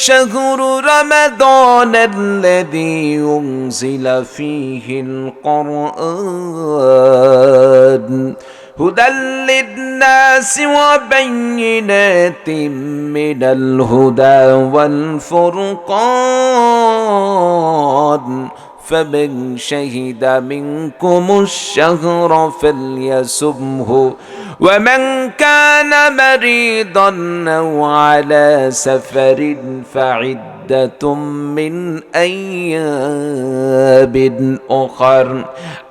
شهر رمضان الذي أنزل فيه القرآن هدى للناس وبينات من الهدى والفرقان فمن شهد منكم الشهر فليصمه ومن كان مريضا أو على سفر فعدة من أيام أخر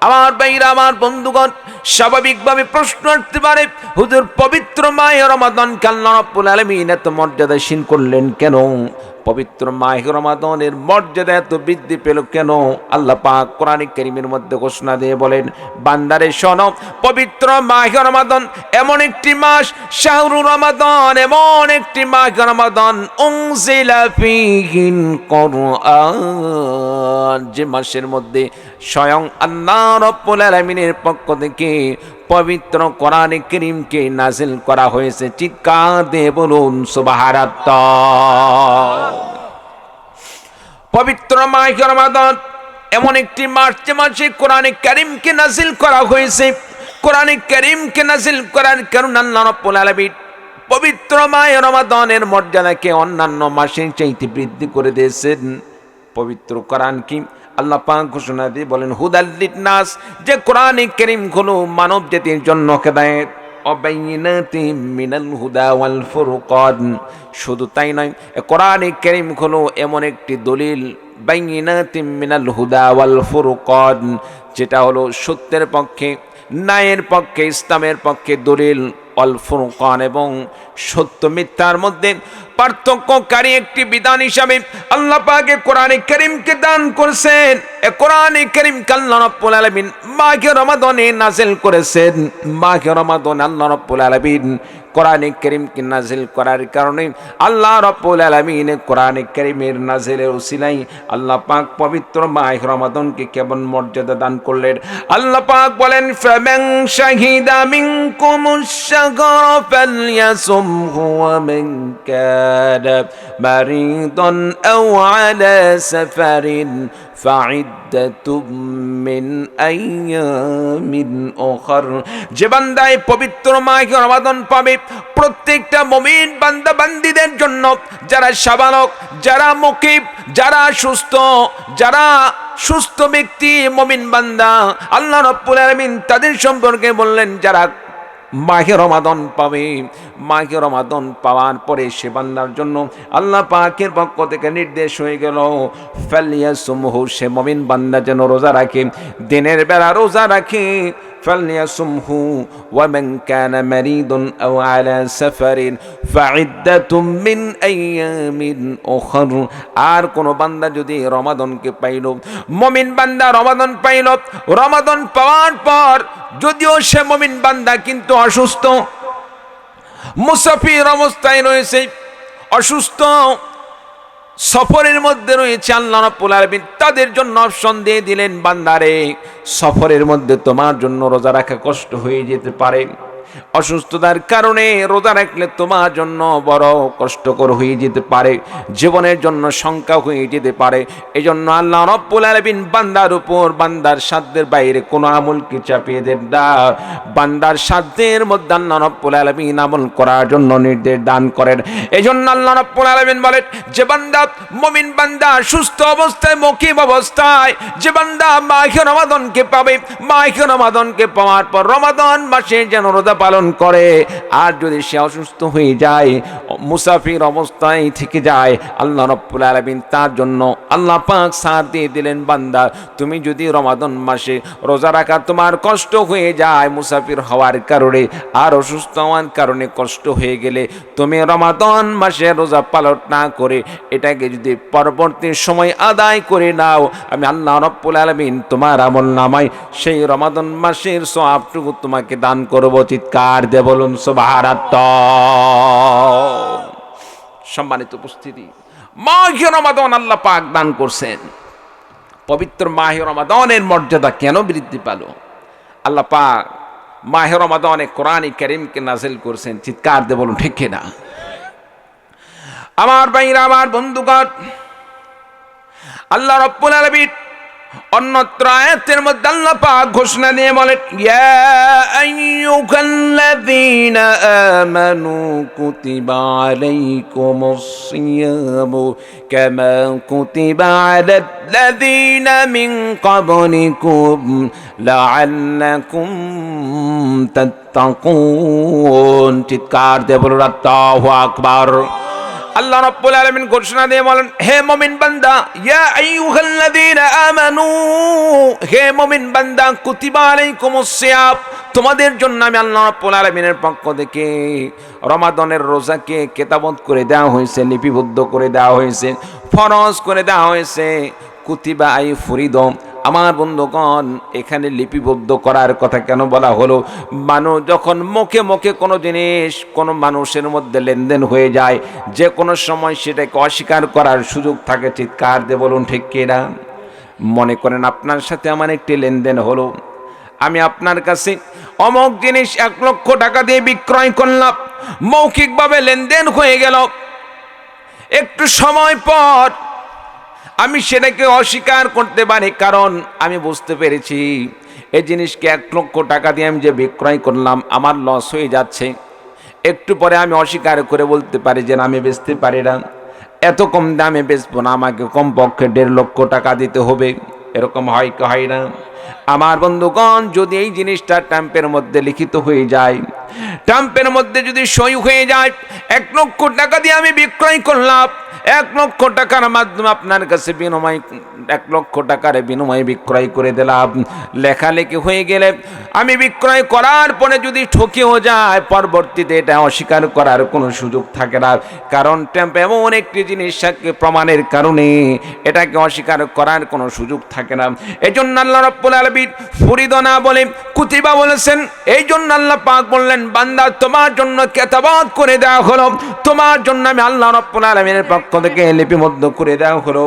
আমার ভাইরা আমার বন্ধুগণ স্বাভাবিকভাবে প্রশ্ন আসতে পারে হুজুর পবিত্র মাহে রমাদানকে আল্লাহ রাব্বুল আলামিন এত মর্যাদাশীল করলেন কেন পবিত্র মাহে রমাদানের মর্যাদা এত বৃদ্ধি পেল কেন আল্লাহ পাক কোরআন কারীমের মধ্যে ঘোষণা দিয়ে বলেন বান্দারে শোনো পবিত্র মাহে রমাদান এমন একটি মাস শাহরু রমাদান এমন একটি মাহে রমাদান উনজিলা ফীহিল কুরআন যে মাসের মধ্যে স্বয়ং আল্লাহ রাব্বুল আলামিনের পক্ষ থেকে পবিত্র কোরআন কারীমকে নাযিল করা হয়েছে চিৎকার দিয়ে বলুন সুবহানাল্লাহ পবিত্র মাহে রমাদান এমন একটি মাস যে মাসে কোরআন কারীমকে নাযিল করা হয়েছে কোরআন কারীমকে নাযিল করার কারণে আল্লাহ রাব্বুল আলামিন পবিত্র মাহে রমাদানের মর্যাদাকে অন্যান্য মাসের চাইতে বৃদ্ধি করে দিয়েছেন পবিত্র কোরআন কি আল্লাহ পাক ঘোষণা দিয়ে বলেন হুদাল লিন্নাস যে কোরআন কারীম হলো মানব জাতির জন্য হেদায়েত অবাইনাতিম মিনাল হুদা ওয়াল ফুরকান শুধু তাই নয় কোরআন কারীম হলো এমন একটি দলিল বাইনাতিম মিনাল হুদা ওয়াল ফুরকান যেটা হলো সত্যের পক্ষে ন্যায়ের পক্ষে ইসলামের পক্ষে দলিল ওয়াল ফুরকান এবং সত্য মিথ্যার মধ্যে পার্থক্যকারী একটি বিধান হিসাবে আল্লাহ পাক কোরআন কারীমকে দান করেছেন কোরআন কারীম আল্লাহ রাব্বুল আলামিন মাহে রমাদানে নাযিল করেছেন মাহে রমাদানে আল্লাহ রাব্বুল আলামিন কোরআন কারীমকে নাযিল করার কারণে আল্লাহ রাব্বুল আলামিন কোরআন কারীমের নাযিলের উসিলায় আল্লাহ পাক পবিত্র মাহে রমাদানকে কেমন মর্যাদা দান করলেন আল্লাহ পাক বলেন ফামান শাহিদা মিনকুমুশ শাহরা ফালইয়াসুমহু ওয়া মান কানা মারিদান আও আলা সাফারিন ফাইদ্দাতুম মিন আইয়ামিন উখর যে বান্দায় পবিত্র মাহে রমাদান পাবে প্রত্যেকটা মুমিন বান্দা বান্দীদের জন্য যারা সাবালক যারা মুকিব যারা সুস্থ ব্যক্তি মুমিন বান্দা আল্লাহ রাব্বুল আলামিন তাদের সম্পর্কে বললেন যারা মাহে রমাদান পাবে মাহে রমাদান পাওয়ার পরে সে বান্দার জন্য আল্লাহ পাকের পক্ষ থেকে নির্দেশ হয়ে গেল ফালিয়াসুমহু সে মুমিন বান্দা যেন রোজা রাখে দিনের বেলা রোজা রাখে ফালিয়াসুমহু ওয়া মান কানা মারিদান আও আলা সাফারিন ফাইদ্দাতুম মিন আইয়ামিন উখর আর কোন বান্দা যদি রমাদানকে পাইল মুমিন বান্দা রমাদান পাইল রমাদান পাওয়ার পর যদিও সে মুমিন বান্দা কিন্তু অসুস্থ মুসাফির অবস্থায় রয়েছে অসুস্থ সফরের মধ্যে রয়েছে আল্লাহ রাব্বুল আলামিন তাদের জন্য অপশন দিয়ে দিলেন বান্দারে সফরের মধ্যে তোমার জন্য রোজা রাখা কষ্ট হয়ে যেতে পারে অসুস্থতার কারণে রোজা রাখলে তোমার জন্য বড় কষ্টকর হয়ে যেতে পারে জীবনের জন্য শঙ্কা হয়ে যেতে পারে এজন্য আল্লাহ রাব্বুল আলামিন বান্দার উপর বান্দার সাধ্যের বাইরে কোনো আমলকে চাপিয়ে দেন না বান্দার সাধ্যের মধ্যে আল্লাহ রাব্বুল আলামিন আমল করার জন্য নির্দেশ দান করেন এজন্য আল্লাহ রাব্বুল আলামিন বলেন যে বান্দা মুমিন বান্দা সুস্থ অবস্থায় মুকিম অবস্থায় যে বান্দা মাহে রমাদানকে পাবে মাহে রমাদানকে পাওয়ার পর রমাদান মাসে যেন রোজা পালন করে আর যদি সে অসুস্থ হয়ে যায় মুসাফির অবস্থায় থেকে যায় আল্লাহ রাব্বুল আলামিন তার জন্য আল্লাহ পাক ছাড় দিয়ে দিলেন বান্দা তুমি যদি রমাদান মাসে রোজা রাখা তোমার কষ্ট হয়ে যায় মুসাফির হওয়ার কারণে আর অসুস্থ হওয়ার কারণে কষ্ট হয়ে গেলে তুমি রমাদান মাসে রোজা পালন না করে এটাকে যদি পরবর্তী সময় আদায় করে নাও আমি আল্লাহ রাব্বুল আলামিন তোমার আমলনামায় সেই রমাদান মাসের সওয়াবটুকু তোমাকে দান করব চিৎকার দিয়ে বলুন সুবহানাল্লাহ সম্মানিত উপস্থিতি মাহে রমাদান আল্লাহ পাক দান করছেন পবিত্র মাহে রমাদানের মর্যাদা কেন বৃদ্ধি পেল আল্লাহ পাক মাহে রমাদানে কোরআন কারীমকে নাযিল করেছেন চিৎকার দিয়ে বলুন ঠিক কিনা আমার ভাইরা, আমার বন্ধুগণ, আল্লাহ রাব্বুল আলামিন অন্যত্র আয়াতের মধ্যে আল্লাহ পাক ঘোষণা দিয়ে বলেন, ইয়া আইয়ুহাল্লাযীনা আমানু কুতিবা আলাইকুমুস সিয়ামু কামা কুতিবা আলাল্লাযীনা মিন ক্বাবলিকুম লাআল্লাকুম তাত্তাকুন। চিৎকার দিয়ে বলুন আল্লাহু আকবার। আল্লাহ রাব্বুল আলামিন ঘোষণা দিয়ে বলেন, হে মুমিন বান্দা, ইয়া আইয়ুহাল্লাযীনা আমানু, হে মুমিন বান্দা, কুতিবা আলাইকুমুস সিয়াম, তোমাদের জন্য আমি আল্লাহ রাব্বুল আলামিনের পক্ষ থেকে রমাদানের রোজাকে কিতাবত করে দেওয়া হয়েছে, লিপিবদ্ধ করে দেওয়া হয়েছে, ফরজ করে দেওয়া হয়েছে। কুতিবা আই ফরিদম। আমার বন্ধুগণ, এখানে লিপিবদ্ধ করার কথা কেন বলা হলো? মানুষ যখন মুখে মুখে কোনো জিনিস কোনো মানুষের মধ্যে লেনদেন হয়ে যায়, যে কোনো সময় সেটাকে অস্বীকার করার সুযোগ থাকে। চিৎকার দিয়ে বলুন ঠিক কিনা? মনে করেন আপনার সাথে আমার একটি লেনদেন হলো, আমি আপনার কাছে অমুক জিনিস 1 লক্ষ টাকা দিয়ে বিক্রয় করলাম, মৌখিকভাবে লেনদেন হয়ে গেল। একটু সময় পর আমি সেটাকে অস্বীকার করতে পারি, কারণ আমি বুঝতে পেরেছি এই জিনিসকে 1 লক্ষ টাকা দিয়ে আমি যে বিক্রয় করলাম আমার লস হয়ে যাচ্ছে। একটু পরে আমি অস্বীকার করে বলতে পারি যে আমি বেচতে পারি না, এত কম দামে বেচবো না, আমাকে কমপক্ষে 1.5 লক্ষ টাকা দিতে হবে। এরকম হয় কি হয় না? আমার বন্ধুগণ, যদি এই জিনিসটা স্ট্যাম্পের মধ্যে লিখিত হয়ে যায়, স্ট্যাম্পের মধ্যে যদি সই হয়ে যায়, 1 লক্ষ টাকা দিয়ে আমি বিক্রয় করলাম, 1 লক্ষ টাকার মাধ্যমে আপনার কাছে বিনিময় 1 লক্ষ টাকার বিনিময়ে বিক্রয় করে দিলাম, লেখালেখি হয়ে গেলে আমি বিক্রয় করার পরে যদি ঠকেও যায়, পরবর্তীতে এটা অস্বীকার করার কোনো সুযোগ থাকে না, কারণ স্ট্যাম্প এমন একটি জিনিস প্রমাণের কারণে এটাকে অস্বীকার করার কোনো সুযোগ থাকে না। এই জন্য আল্লাহ রাব্বুল আলামিন ফরিদ না বলে কুতিবা বলেছেন। এই জন্য আল্লাহ পাক বললেন, বান্দা তোমার জন্য কিতাবত করে দেওয়া হলো, তোমার জন্য আমি আল্লাহ রাব্বুল আলামিনের পক্ষ থেকে লিপিবদ্ধ করে দেওয়া হলো।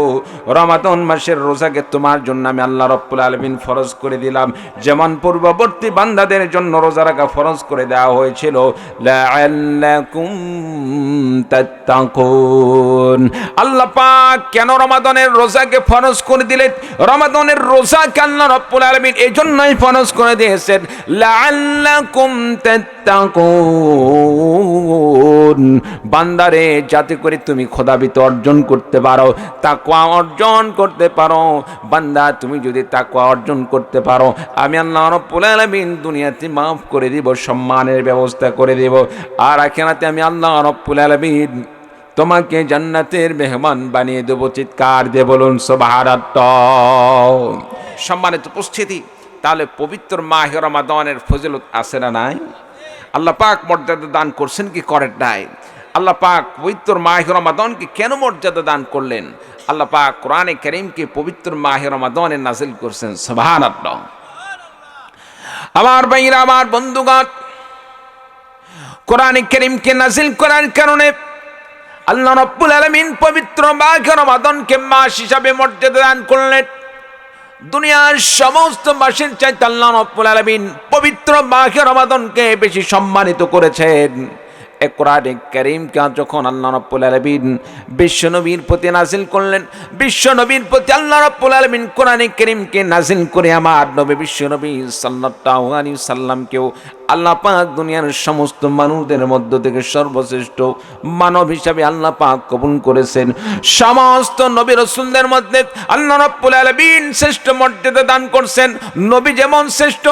রমাদান মাসের রোজাকে তোমার জন্য আমি আল্লাহ রাব্বুল আলামিন ফরজ করে দিলাম, যেমন পূর্ববর্তী বান্দাদের জন্য রোজা রাখা ফরজ করে দেওয়া হয়েছিল। লাআল্লাকুম তাত্তাকুন। আল্লাহ পাক কেন রমাদানের রোজাকে ফরজ করে দিলেন? রমাদানের রোজাকে আল্লাহ রাব্বুল আলামিন এই জন্যই ফরজ করে দিয়েছেন, লাআল্লাকুম তাত্তাকুন, বান্দারে যাতে করে তুমি খোদাবিত অর্জন করতে পারো, তাকওয়া অর্জন করতে পারো। বান্দা তুমি যদি তাকওয়া অর্জন করতে পারো, আমি আল্লাহ রাব্বুল আলামিন দুনিয়াতে মাফ করে দিব, সম্মানের ব্যবস্থা করে দেব, আর আখিরাতে আমি আল্লাহ রাব্বুল আলামিন তোমাকে জান্নাতের মেহমান বানিয়ে দেব। চিৎকার দিয়ে বলুন সুবহানাল্লাহ। সম্মানিত উপস্থিতি, তাহলে পবিত্র মাহে রমাদানের ফজিলত আছে না নাই? আল্লাহ পাক মর্যাদা দান করছেন কি করেন নাই? আল্লাহ পাক পবিত্র মাহে রমাদানকে কেন মর্যাদা দান করলেন? আল্লাহ পাক কোরআনে কারীমকে পবিত্র মাহে রমাদানে নাযিল করছেন। সুবহানাল্লাহ। আমার ভাইরা, আমার বন্ধুগণ, কোরআনে কারীমকে নাযিল করার কারণে আল্লাহ রাব্বুল আলামিন পবিত্র মাহে রমাদানকে মাস হিসাবে মর্যাদা দান করলেন। দুনিয়ার সমস্ত মাসের চাইতে আল্লাহ রাব্বুল আলামিন পবিত্র মাহে রমাদানকে বেশি সম্মানিত করেছেন। এই কোরআনে কারীমকে যখন আল্লাহ রাব্বুল আলামিন বিশ্বনবীর প্রতি নাযিল করলেন, বিশ্বনবীর প্রতি আল্লাহ রাব্বুল আলামিন কোরআনে কারীমকে নাযিল করে আমার নবী বিশ্বনবী সাল্লাল্লাহু আলাইহি সাল্লামকেও আল্লাহ পাক দুনিয়ার সমস্ত মানুষদের মধ্য থেকে সর্বশ্রেষ্ঠ মানব হিসাবে আল্লাহ পাক কবুল করেছেন। সমস্ত নবী রাসূলদের মধ্যে আল্লাহ রাব্বুল আলামিন শ্রেষ্ঠ মর্যাদা দান করছেন। নবী যেমন শ্রেষ্ঠ,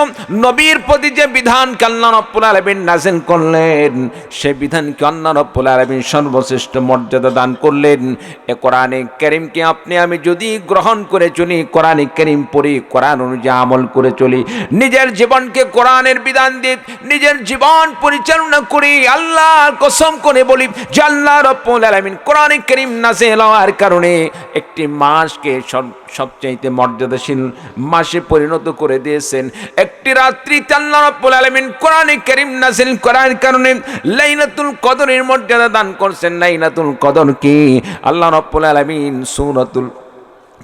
নবীর প্রতি যে বিধানকে আল্লাহ রাব্বুল আলামিন নাযিল করলেন, সেই বিধানকে আল্লাহ রাব্বুল আলামিন সর্বশ্রেষ্ঠ মর্যাদা দান করলেন। এই কোরআনে কারীমকে আপনি আমি যদি গ্রহণ করে চলি, কোরআনে কারীম পড়ি, কোরআন অনুযায়ী আমল করে চলি, নিজের জীবনকে কোরআনের বিধান দিয়ে নিজের জীবন পরিচালনা করি, আল্লাহর কসম করে বলি যে আল্লাহ রাব্বুল আলামিন কোরআনে কারীম নাযিল হওয়ার কারণে একটি মাসকে সবচাইতে মর্যাদাশীল মাসে পরিণত করে দিয়েছেন। একটি রাত্রিতে আল্লাহ রাব্বুল আলামিন কোরআনে কারীম নাযিল করার কারণে লাইলাতুল কদরের মর্যাদা দান করছেন। লাইলাতুল কদর কি? আল্লাহ রাব্বুল আলামিন সূরাতুল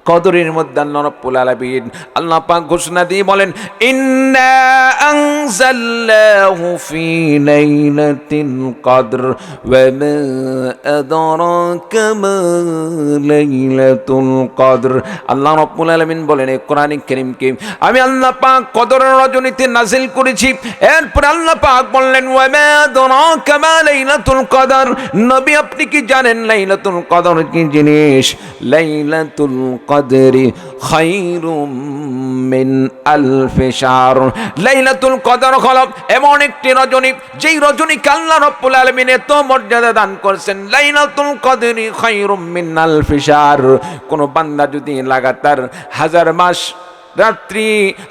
কদরের মধ্যে আল্লাহ রাব্বুল আলামিন আল্লাহ পাক ঘোষণা দিয়ে বলেন, ইন্না আনজালনাহু ফি লাইলাতিল কদর ওয়া মা আদরাকা মা লাইলাতুল কদর। আল্লাহ রাব্বুল আলামিন বলেন এই কোরআন কারীমকে আমি আল্লাহ পাক কদরের রজনীতে নাজিল করেছি। এরপর আল্লাহ পাক বললেন ওয়া মা আদরাকা মা লাইলাতুল কদর, নবী আপনি কি জানেন লাইলাতুল কদর কি জিনিস? লাইলাতুল কদরি খায়রুম মিন আলফি শাহর। লাইলাতুল কদর হলো এমন একটি রজনী, যেই রজনীকে আল্লাহ রাব্বুল আলামিন এত মর্যাদা দান করেছেন। লাইলাতুল কদরি খায়রুম মিন আলফি শাহর। কোন বান্দা যদি লাগাতার 1000 মাস রাত্রি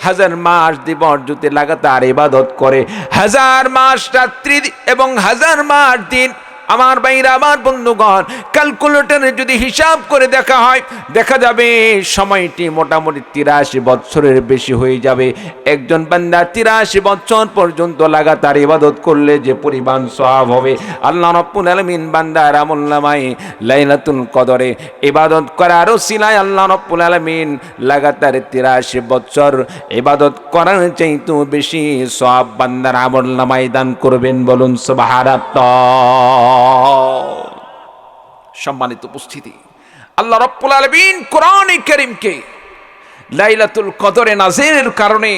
1000 মাস দিবস যদি লাগাতার ইবাদত করে, 1000 মাস রাত্রি এবং 1000 মাস দিন, আমার ভাইরা আমার বন্ধুগণ, ক্যালকুলেটরে যদি হিসাব করে দেখা হয়, দেখা যাবে সময়টি মোটামুটি 83 বছরের বেশি হয়ে যাবে। একজন বান্দা 83 বছর পর্যন্ত লাগাতার ইবাদত করলে যে পরিমাণ সওয়াব হবে, আল্লাহ রাব্বুল আলামিন বান্দার আমলনামায় লাইলাতুল কদরে ইবাদত করার ওসিলায় আল্লাহ রাব্বুল আলামিন লাগাতার 83 বছর ইবাদত করার চাইতেও বেশি সওয়াব বান্দার আমলনামায় দান করবেন। বলুন সুবহানাল্লাহ। সম্মানিত উপস্থিতি, আল্লাহ রাব্বুল আলামিন কোরআন কারীমকে লাইলাতুল কদরে নাজিলের কারণে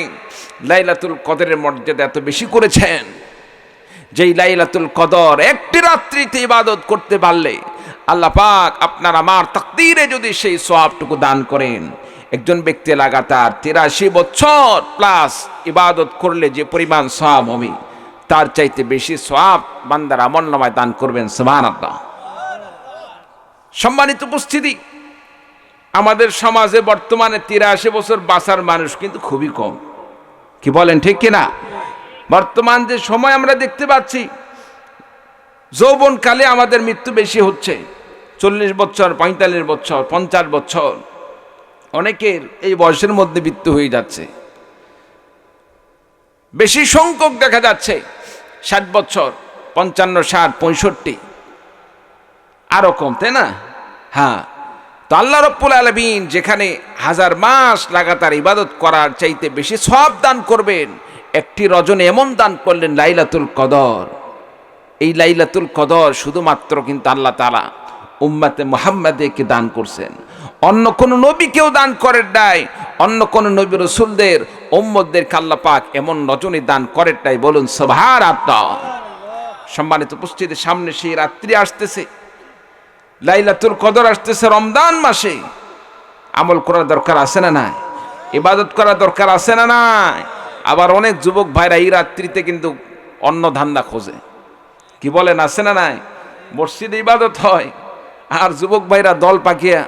লাইলাতুল কদরের মর্যাদা এত বেশি করেছেন, যেই লাইলাতুল কদর একটি রাত্রিতে ইবাদত করতে পারলে আল্লাহ পাক আপনার আমার তাকদীরে যদি সেই সওয়াবটুকু দান করেন, একজন ব্যক্তি লাগাতার 83 বছর প্লাস ইবাদত করলে যে পরিমাণ সওয়াব হবে, তার চাইতে বেশি সওয়াব বান্দার আমলনামায় দান করবেন। সুবহানাল্লাহ। সম্মানিত উপস্থিতি, আমাদের সমাজে বর্তমানে 83 বছর বাঁচার মানুষ কিন্তু খুবই কম। কি বলেন, ঠিক কিনা? বর্তমান যে সময় আমরা দেখতে পাচ্ছি, যৌবনকালে আমাদের মৃত্যু বেশি হচ্ছে। 40 বছর, 45 বছর, 50 বছর, অনেকের এই বয়সের মধ্যে মৃত্যু হয়ে যাচ্ছে। বেশি সংখ্যক দেখা যাচ্ছে 60 বছর, 55, 60, 65 আরো কম, তাই না? হ্যাঁ, তো আল্লাহ রাব্বুল আলামিন যেখানে 1000 মাস লাগাতার ইবাদত করার চাইতে বেশি সওয়াব দান করবেন, একটি রজনী এমন দান করলেন লাইলাতুল কদর। এই লাইলাতুল কদর শুধুমাত্র কিন্তু আল্লাহ তাআলা উম্মতে মুহাম্মাদকে দান করছেন, অন্য কোন নবীকেও দান করেন নাই। অন্য কোন নবী রাসূলদের উম্মতদেরকে আল্লাহ পাক এমন রজনী দান করেন নাই। বলুন সুবহানাল্লাহ। সম্মানিত উপস্থিতি, সামনে সেই রাত্রি আসতেছে, লাইলাতুল কদর আসতেছে রমজান মাসে। আমল করার দরকার আছে না নাই? ইবাদত করার দরকার আছে না নাই? আবার অনেক যুবক ভাইরা এই রাত্রিতে কিন্তু অন্য ধান্দা খোঁজে। কি বলেন, আছে না নাই? মসজিদে ইবাদত হয় আর যুবক ভাইরা দল পাকিয়া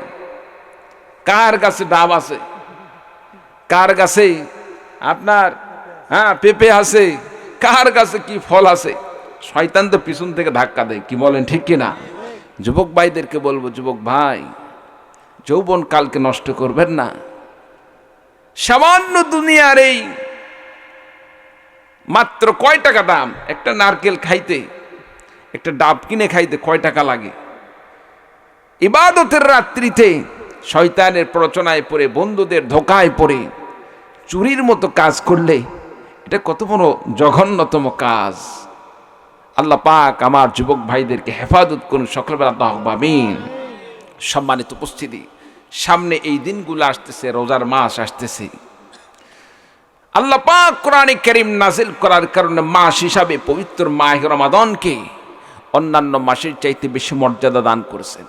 কার কাছে ডাব আছে, কার কাছে আপনার পেঁপে আছে, কার কাছে কি ফল আছে, শয়তান তো পিছন থেকে ধাক্কা দেয়। কি বলেন, ঠিক কিনা? যুবক ভাইদেরকে বলবো, যুবক ভাই, যৌবন কালকে নষ্ট করবেন না। সামান্য দুনিয়ার এই মাত্র কয় টাকা দাম একটা নারকেল খাইতে, একটা ডাব কিনে খাইতে কয় টাকা লাগে? ইবাদতের রাত্রিতে শয়তানের প্ররোচনায় পড়ে, বন্ধুদের ধোকায় পড়ে চুরির মতো কাজ করলে এটা কত বড় জঘন্যতম কাজ। আল্লাহ পাক আমার যুবক ভাইদেরকে হেফাজত করুন, সকল বেলা আমিন। সম্মানিত উপস্থিতি, সামনে এই দিনগুলো আসতেছে, রোজার মাস আসতেছে। আল্লাহ পাক কোরআনে কারীম নাজিল করার কারণে মাস হিসাবে পবিত্র মাহে রমাদানকে অন্যান্য মাসের চাইতে বেশি মর্যাদা দান করেছেন।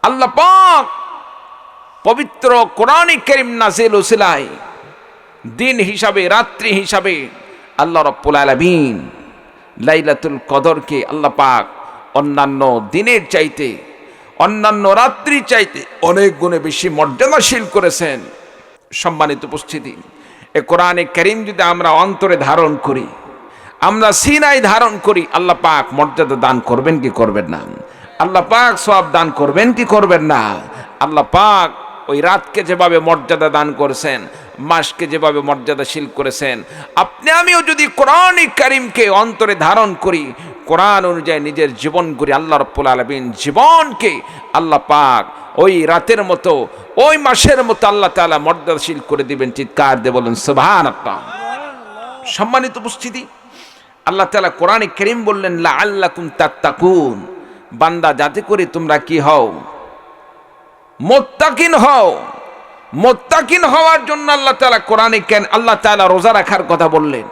আল্লাহ পাক পবিত্র কোরআনে কারীম নাজিল ওসিলায় দিন হিসাবে, রাত্রি হিসাবে আল্লাহ রাব্বুল আলামিন লাইলাতুল কদরকে আল্লাহ পাক অন্যান্য দিনের চাইতে, অন্যান্য রাত্রি চাইতে অনেক গুণে বেশি মর্যাদাশীল করেছেন। সম্মানিত উপস্থিতি, এ কোরআনে কারীম যদি আমরা অন্তরে ধারণ করি, আমরা সিনায় ধারণ করি, আল্লাহ পাক মর্যাদা দান করবেন কি করবেন না? আল্লাহ পাক সওয়াব দান করবেন কি করবেন না? আল্লাহ পাক ওই রাতকে যেভাবে মর্যাদা দান করেছেন, মাসকে যেভাবে মর্যাদাশীল করেছেন, আপনি আমিও যদি কোরআনে কারীমকে অন্তরে ধারণ করি, কোরআন অনুযায়ী নিজের জীবন করি, আল্লাহ রাব্বুল আলামিন জীবনকে আল্লাহ পাক ওই রাতের মতো, ওই মাসের মতো আল্লাহ তাআলা মর্যাদাশীল করে দিবেন। চিৎকার দিয়ে বলেন সুবহানাল্লাহ। সম্মানিত উপস্থিতি, আল্লাহ তাআলা কোরআনে কারীম বললেন লাআল্লাকুম তাত্তাকুন, বান্দা যাতে করে তোমরা কি হও, মুত্তাকিন হও। মুত্তাকিন হওয়ার জন্য আল্লাহ তাআলা কোরআনে আল্লাহ তাআলা রোজা রাখার কথা বললেন।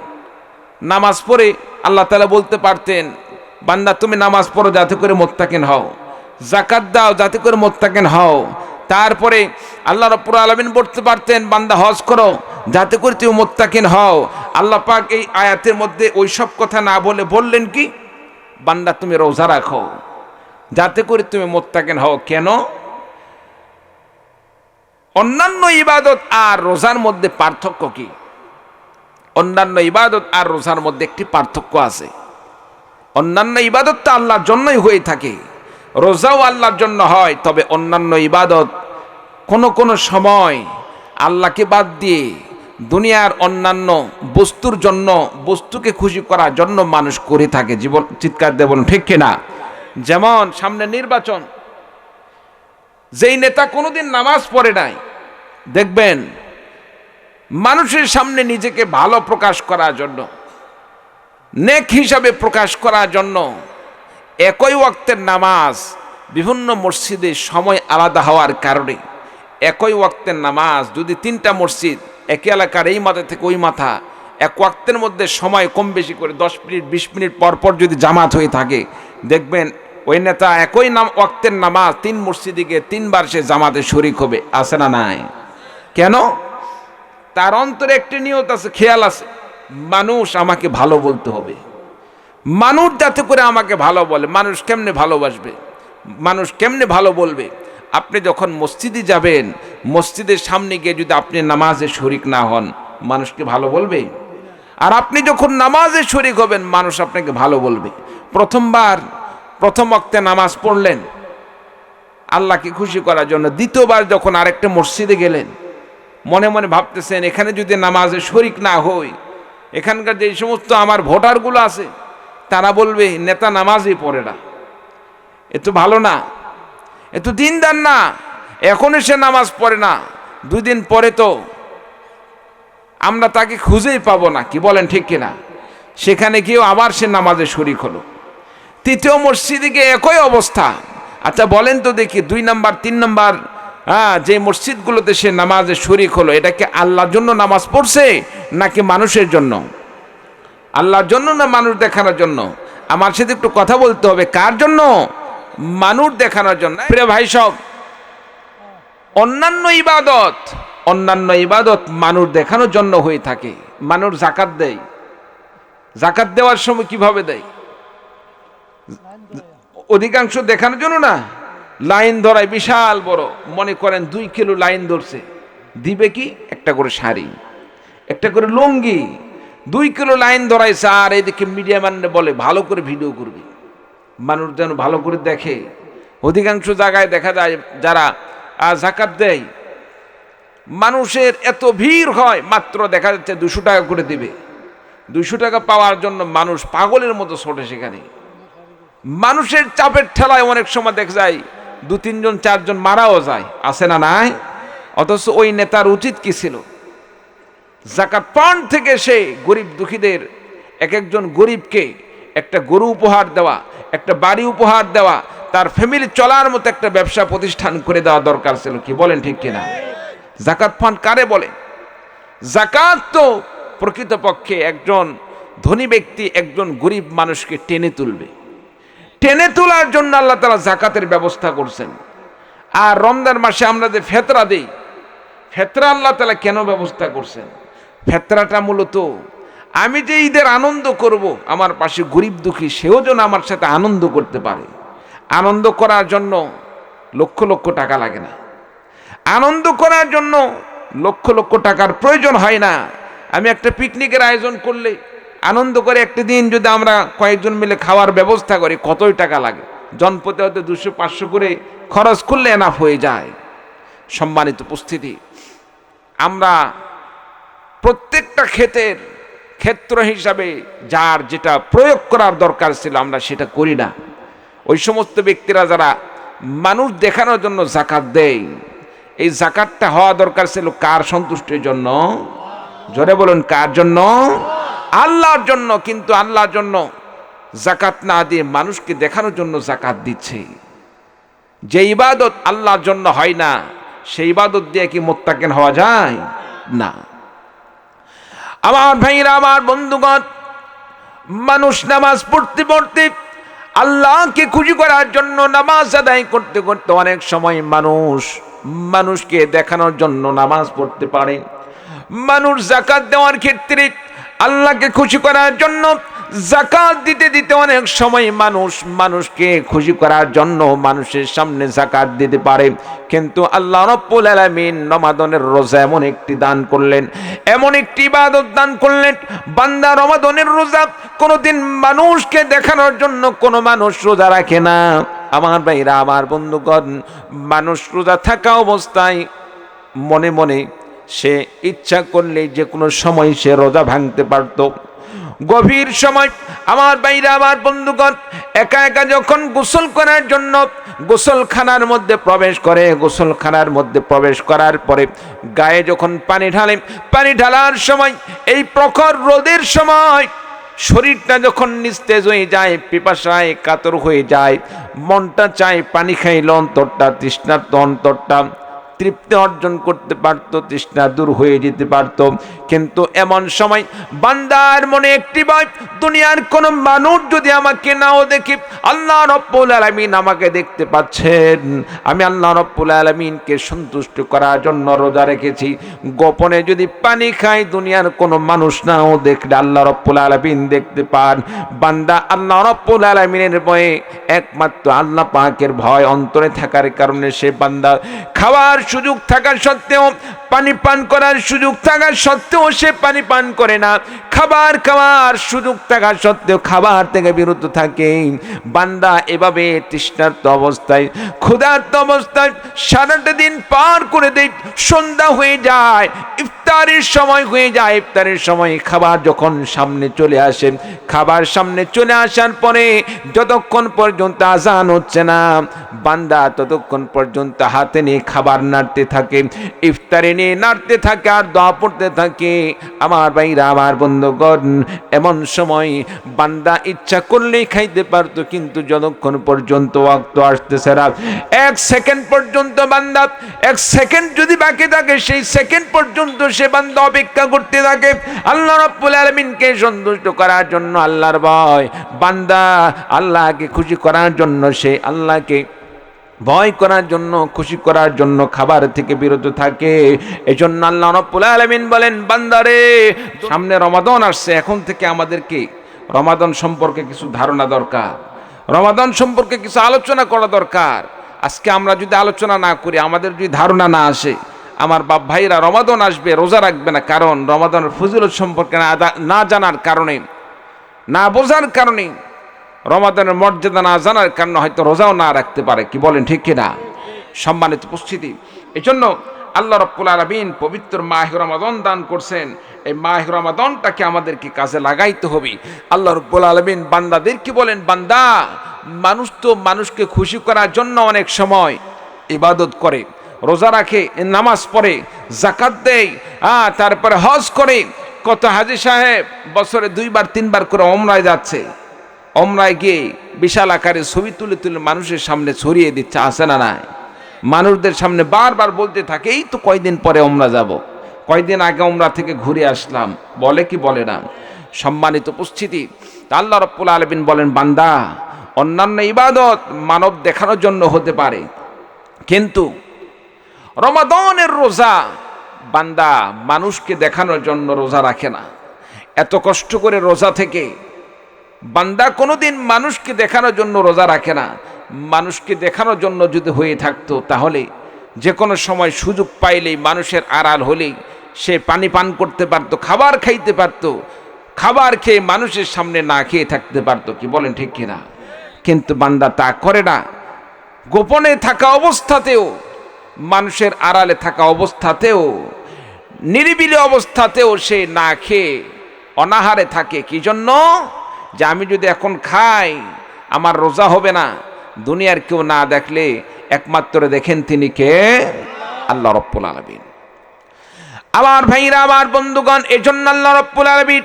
নামাজ পড়ে আল্লাহ তাআলা বলতে পারতেন বান্দা তুমি নামাজ পড়ো যাতে করে মুত্তাকিন হও, যাকাত দাও যাতে করে মুত্তাকিন হও। তারপরে আল্লাহ রাব্বুল আলামিন বলতে পারতেন বান্দা হজ করো যাতে করে তুমি মুত্তাকিন হও। আল্লাহ পাক এই আয়াতের মধ্যে ওই সব কথা না বলে বললেন কি, বান্দা তুমি রোজা রাখো যাতে করে তুমি মুত্তাকিন হও। কেন? অন্যান্য ইবাদত আর রোজার মধ্যে পার্থক্য কি? অন্যান্য ইবাদত আর রোজার মধ্যে একটি পার্থক্য আছে। অন্যান্য ইবাদত তো আল্লাহর জন্যই হয়ে থাকে, রোজাও আল্লাহর জন্য হয়। তবে অন্যান্য ইবাদত কোনো সময় আল্লাহকে বাদ দিয়ে দুনিয়ার অন্যান্য বস্তুর জন্য, বস্তুকে খুশি করার জন্য মানুষ করে থাকে। জীবন চিৎকার দিয়ে বলুন ঠিক কিনা? যেমন সামনে নির্বাচন, যেই নেতা কোনোদিন নামাজ পড়ে নাই, দেখবেন মানুষের সামনে নিজেকে ভালো প্রকাশ করার জন্য, নেক হিসাবে প্রকাশ করার জন্য একই ওয়াক্তের নামাজ বিভিন্ন মসজিদে সময় আলাদা হওয়ার কারণে একই ওয়াক্তের নামাজ যদি 3টা মসজিদ একই এলাকার এই মাথা থেকে ওই মাথা এক ওয়াক্তের মধ্যে সময় কম বেশি করে 10 মিনিট 20 মিনিট পর পর যদি জামাত হয়ে থাকে, দেখবেন ওই নেতা একই ওয়াক্তের নামাজ 3 মসজিদে গিয়ে 3বার সে জামাতে শরিক হবে। আছে না নাই? কেন? তার অন্তরে একটি নিয়ত আছে, খেয়াল আছে, মানুষ আমাকে ভালো বলতে হবে, মানুষ যাতে করে আমাকে ভালো বলে। মানুষ কেমনে ভালোবাসবে, মানুষ কেমনে ভালো বলবে? আপনি যখন মসজিদে যাবেন, মসজিদের সামনে গিয়ে যদি আপনি নামাজে শরিক না হন, মানুষকে ভালো বলবে? আর আপনি যখন নামাজে শরিক হবেন, মানুষ আপনাকে ভালো বলবে। প্রথম ওয়াক্তে নামাজ পড়লেন আল্লাহকে খুশি করার জন্য, দ্বিতীয়বার যখন আরেকটা মসজিদে গেলেন, মনে মনে ভাবতেছেন এখানে যদি নামাজে শরিক না হই, এখানকার যে সমস্ত আমার ভোটারগুলো আছে তারা বলবে নেতা নামাজই পড়ে না, এ তো ভালো না, এ তো দিনদার না, এখনো সে নামাজ পড়ে না, 2 দিন পরে তো আমরা তাকে খুঁজেই পাবো না। কি বলেন ঠিক কিনা? সেখানে গিয়েও আবার সে নামাজে শরিক হলো। তৃতীয় মসজিদে গিয়ে একই অবস্থা। আচ্ছা বলেন তো দেখি, 2 নাম্বার 3 নাম্বার যে মসজিদগুলোতে সে নামাজে শরিক হলো, এটা কি আল্লাহর জন্য নামাজ পড়ছে নাকি মানুষের জন্য? আল্লাহর জন্য না মানুষ দেখানোর জন্য? আমার সাথে একটু কথা বলতে হবে, কার জন্য? মানুষ দেখানোর জন্য। প্রিয় ভাই সব, অন্যান্য ইবাদত মানুষ দেখানোর জন্য হয়ে থাকে। মানুষ যাকাত দেয়, যাকাত দেওয়ার সময় কিভাবে দেয়? অধিকাংশ দেখানোর জন্য না, লাইন ধরায় বিশাল বড়, মনে করেন 2 কিলো লাইন ধরছে, দিবে কি? একটা করে শাড়ি, একটা করে লুঙ্গি, 2 কিলো লাইন ধরাইছে। আর এদিকে মিডিয়া ম্যানরা বলে ভালো করে ভিডিও করবে, মানুষ যেন ভালো করে দেখে। অধিকাংশ জায়গায় দেখা যায় যারা যাকাত দেয়, মানুষের এত ভিড় হয়, মাত্র দেখা যাচ্ছে 200 টাকা করে দিবে। 200 টাকা পাওয়ার জন্য মানুষ পাগলের মতো ছোটে সেখানে। মানুষের চাপের ঠেলায় অনেক সময় দেখা যায় 2-3 জন 4 জন মারাও যায়। আছে না নাই? অথচ ওই নেতার উচিত কি ছিল? যাকাত ফান্ড থেকে সে গরিব দুঃখীদের, এক একজন গরিবকে একটা গরু উপহার দেওয়া, একটা বাড়ি উপহার দেওয়া, তার ফ্যামিলি চলার মতো একটা ব্যবসা প্রতিষ্ঠান করে দেওয়া দরকার ছিল। কি বলেন ঠিক কিনা? যাকাত ফান্ড কারে বলে? যাকাত তো প্রকৃতপক্ষে একজন ধনী ব্যক্তি একজন গরিব মানুষকে টেনে তুলবে। টেনে তোলার জন্য আল্লাহ তাআলা যাকাতের ব্যবস্থা করছেন। আর রমজান মাসে আমরা যে ফেতরা দেই, ফেতরা আল্লাহ তাআলা কেন ব্যবস্থা করছেন? ফেতরাটা মূলত আমি যে ঈদের আনন্দ করব, আমার পাশে গরিব দুঃখী সেও যেন আমার সাথে আনন্দ করতে পারে। আনন্দ করার জন্য লক্ষ লক্ষ টাকা লাগে না, আনন্দ করার জন্য লক্ষ লক্ষ টাকার প্রয়োজন হয় না। আমি একটা পিকনিকের আয়োজন করলে, আনন্দ করে একটা দিন যদি আমরা কয়েকজন মিলে খাওয়ার ব্যবস্থা করি, কতই টাকা লাগে? জনপ্রতি হয়তো 200-500 করে খরচ করলে এনাফ হয়ে যায়। সম্মানিত উপস্থিতি, আমরা প্রত্যেকটা ক্ষেত্র হিসাবে যার যেটা প্রয়োগ করার দরকার ছিল আমরা সেটা করি না। ওই সমস্ত ব্যক্তিরা যারা মানুষ দেখানোর জন্য জাকাত দেয়, এই জাকাতটা হওয়া দরকার ছিল কার সন্তুষ্টির জন্য? জোরে বলুন, কার জন্য? আল্লাহর জন্য। কিন্তু আল্লাহর জন্য জাকাত না দিয়ে মানুষকে দেখানোর জন্য জাকাত দিচ্ছে। যে ইবাদত আল্লাহর জন্য হয় না, সেই ইবাদত দিয়ে কি মুত্তাকিন হওয়া যায়? না। আমার ভাইরা, আমার বন্ধুগণ, মানুষ নামাজ পড়তে পড়তে, আল্লাহকে খুশি করার জন্য নামাজ আদায় করতে করতে অনেক সময় মানুষকে দেখানোর জন্য নামাজ পড়তে পারে। মানুষ যাকাত দেওয়ার ক্ষেত্রে আল্লাহকে খুশি করার জন্য যাকাত দিতে দিতে অনেক সময় মানুষকে খুশি করার জন্য মানুষের সামনে যাকাত দিতে পারে। কিন্তু আল্লাহ রাব্বুল আলামিন রমাদানের রোজা এমন একটি দান করলেন, এমন একটি ইবাদত দান করলেন, বান্দা রমাদানের রোজা কোনোদিন মানুষকে দেখানোর জন্য কোনো মানুষ রোজা রাখে না। আমার ভাইরা, আমার বন্ধুগণ, মানুষ রোজা থাকা অবস্থায় মনে মনে সে ইচ্ছা করলে যে কোনো সময় সে রোজা ভাঙতে পারত। গভীর সময় আমার ভাইরা, আমার বন্ধুগণ, একা একা যখন গোসল করার জন্য গোসলখানার মধ্যে প্রবেশ করে, গোসলখানার মধ্যে প্রবেশ করার পরে গায়ে যখন পানি ঢালে, পানি ঢালার সময় এই প্রখর রোদের সময় শরীরটা যখন নিস্তেজ হয়ে যায়, পিপাসায় কাতর হয়ে যায়, মনটা চায় পানি খাইলে অন্তরটা, তৃষ্ণার্ত অন্তরটা তৃপ্তি অর্জন করতে পারত, তৃষ্ণা দূর হয়ে যেতে পারত। কিন্তু এমন সময় বান্দার মনে একটি ভয়, দুনিয়ার কোন মানুষ যদি আমাকে নাও দেখে, আল্লাহ রাব্বুল আলামিন আমাকে দেখতে পাচ্ছেন। আমি আল্লাহ রাব্বুল আলামিনকে সন্তুষ্ট করার জন্য রোজা রেখেছি, গোপনে যদি পানি খাই দুনিয়ার কোন মানুষ নাও দেখলে আল্লাহ রাব্বুল আলামিন দেখতে পান। বান্দা আল্লাহ রাব্বুল আলামিনের ভয়ে, একমাত্র আল্লাহ পাকের ভয় অন্তরে থাকার কারণে সে বান্দা খাওয়ার সুযোগ থাকা সত্ত্বেও, পানি পান করার সুযোগ থাকা সত্ত্বেও সে পানি পান করে না, খাবার খাওয়ার সুযোগ থাকা সত্ত্বেও খাবার থেকে বিরত থাকে। বান্দা এভাবে তৃষ্ণার্ত অবস্থায়, ক্ষুধার্ত অবস্থায় সারাটা দিন পার করে দেয়। সন্ধ্যা হয়ে যায়, ইফতারের সময় হয়ে যায়। ইফতারের সময় খাবার যখন সামনে চলে আসে, খাবার সামনে চলে আসার পরে যতক্ষণ পর্যন্ত আজান হচ্ছে না, বান্দা ততক্ষণ পর্যন্ত হাতে নিয়ে খাবার নাড়তে থাকে, ইফতারে নিয়ে নাড়তে থাকে আর দোয়া পড়তে থাকে। আমার ভাইরা, আমার বন্ধুগণ, এমন সময় বান্দা ইচ্ছা করলেই খাইতে পারতো, কিন্তু যতক্ষণ পর্যন্ত ওয়াক্ত আসতেছে না, 1 সেকেন্ড পর্যন্ত বান্দা, 1 সেকেন্ড যদি বাকি থাকে, সেই সেকেন্ড পর্যন্ত সে বান্দা অপেক্ষা করতে থাকে আল্লাহ রাব্বুল আলামিনকে সন্তুষ্ট করার জন্য। আল্লাহর ভয়, বান্দা আল্লাহকে খুশি করার জন্য, সে আল্লাহকে ভয় করার জন্য, খুশি করার জন্য খাবার থেকে বিরত থাকে। এজন্য আল্লাহ রাব্বুল আলামিন বলেন, বান্দারে, সামনে রমাদান আসছে, এখন থেকে আমাদেরকে রমাদান সম্পর্কে কিছু ধারণা দরকার, রমাদান সম্পর্কে কিছু আলোচনা করা দরকার। আজকে আমরা যদি আলোচনা না করি, আমাদের যদি ধারণা না আসে, আমার বাপ ভাইরা রমাদান আসবে, রোজা রাখবে না, কারণ রমাদানের ফজিলত সম্পর্কে না জানার কারণে, না বোঝার কারণে, রমাদানের মর্যাদা না জানার কারণে হয়তো রোজাও না রাখতে পারে। কি বলেন, ঠিক কিনা? সম্মানিত উপস্থিতি, এই জন্য আল্লাহ রাব্বুল আলামিন পবিত্র মাহে রমাদান দান করছেন। এই মাহে রমাদানটাকে আমাদেরকে কাজে লাগাইতে হবে। আল্লাহ রাব্বুল আলামিন বান্দাদেরকে বলেন, বান্দা, মানুষ তো মানুষকে খুশি করার জন্য অনেক সময় ইবাদত করে, রোজা রাখে, নামাজ পড়ে, যাকাত দেয়, তারপরে হজ করে। কত হাজী সাহেব বছরে 2বার 3বার করে ওমরায় যাচ্ছে, ওমরায় গিয়ে বিশাল আকারে ছবি তুলে তুলে মানুষের সামনে ছড়িয়ে দিচ্ছে, আছে না নাই? মানুষদের সামনে বারবার বলতে থাকে, এই তো কয়দিন পরে ওমরা যাব, কয়দিন আগে ওমরা থেকে ঘুরে আসলাম, বলে কি বলে না? সম্মানিত উপস্থিতি, আল্লাহ রাব্বুল আলামিন বলেন, বান্দা, অন্যান্য ইবাদত মানব দেখানোর জন্য হতে পারে, কিন্তু রমাদানের রোজা বান্দা মানুষকে দেখানোর জন্য রোজা রাখে না। এত কষ্ট করে রোজা থেকে বান্দা কোনোদিন মানুষকে দেখানোর জন্য রোজা রাখে না। মানুষকে দেখানোর জন্য যদি হয়ে থাকতো, তাহলে যে কোনো সময় সুযোগ পাইলেই, মানুষের আড়াল হলেই সে পানি পান করতে পারতো, খাবার খাইতে পারতো, খাবার খেয়ে মানুষের সামনে না খেয়ে থাকতে পারতো। কি বলেন, ঠিক কিনা? কিন্তু বান্দা তা করে না। গোপনে থাকা অবস্থাতেও, মানুষের আড়ালে থাকা অবস্থাতেও, নিরিবিলি অবস্থাতেও সে না খেয়ে অনাহারে থাকে। কি জন্য? যে আমি যদি এখন খাই আমার রোজা হবে না, দুনিয়ার কেউ না দেখলে একমাত্র দেখেন তিনি কে? আল্লাহ রাব্বুল আলামিন। আমার ভাইরা, আমার বন্ধুগণ, এজন্য আল্লাহ রাব্বুল আলামিন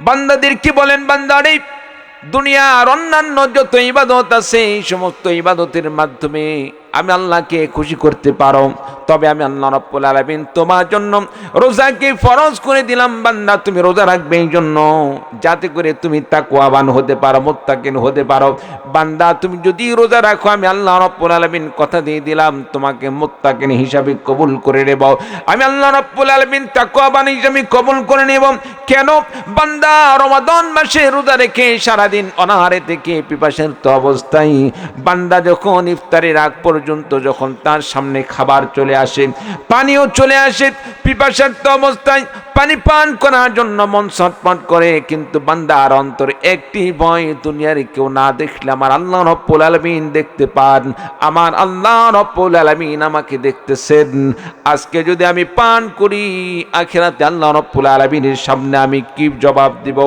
বান্দাদেরকে বলেন, বান্দারে দুনিয়ার অন্যান্য যত ইবাদত আছে এই সমস্ত ইবাদতের মাধ্যমে আমি আল্লাহকে খুশি করতে পারো, তবে আমি আল্লাহ রাব্বুল আলামিন তোমার জন্য রোজাকে ফরজ করে দিলাম। বান্দা তুমি রোজা রাখবে এই জন্য যাতে করে তুমি তাকওয়াবান হতে পারো, মুত্তাকিন হতে পারো। বান্দা তুমি যদি রোজা রাখো আমি আল্লাহ রাব্বুল আলামিন কথা দিয়ে দিলাম তোমাকে মুত্তাকিন হিসাবে কবুল করে নেব, আমি আল্লাহ রাব্বুল আলামিন তাকওয়াবান হিসাবে কবুল করে নেব। কেন? বান্দা রমাদান মাসে রোজা রেখে সারাদিন অনাহারে থেকে পিপাসার্ত অবস্থায় বান্দা যখন ইফতারের আগ পর্যন্ত যখন তার সামনে খাবার চলে আসে, পানিও চলে আসে, পিপাসার্ত অবস্থায় পানি পান করার জন্য মন ছটফট করে, কিন্তু বান্দার অন্তরে একটি ভয়, দুনিয়ার কেউ না দেখলে আমার আল্লাহ রাব্বুল আলামিন দেখতে পান, আমার আল্লাহ রাব্বুল আলামিন আমাকে দেখতেছেন। আজকে যদি আমি পান করি আখিরাতে আল্লাহ রাব্বুল আলামিনের সামনে আমি কি জবাব দিব?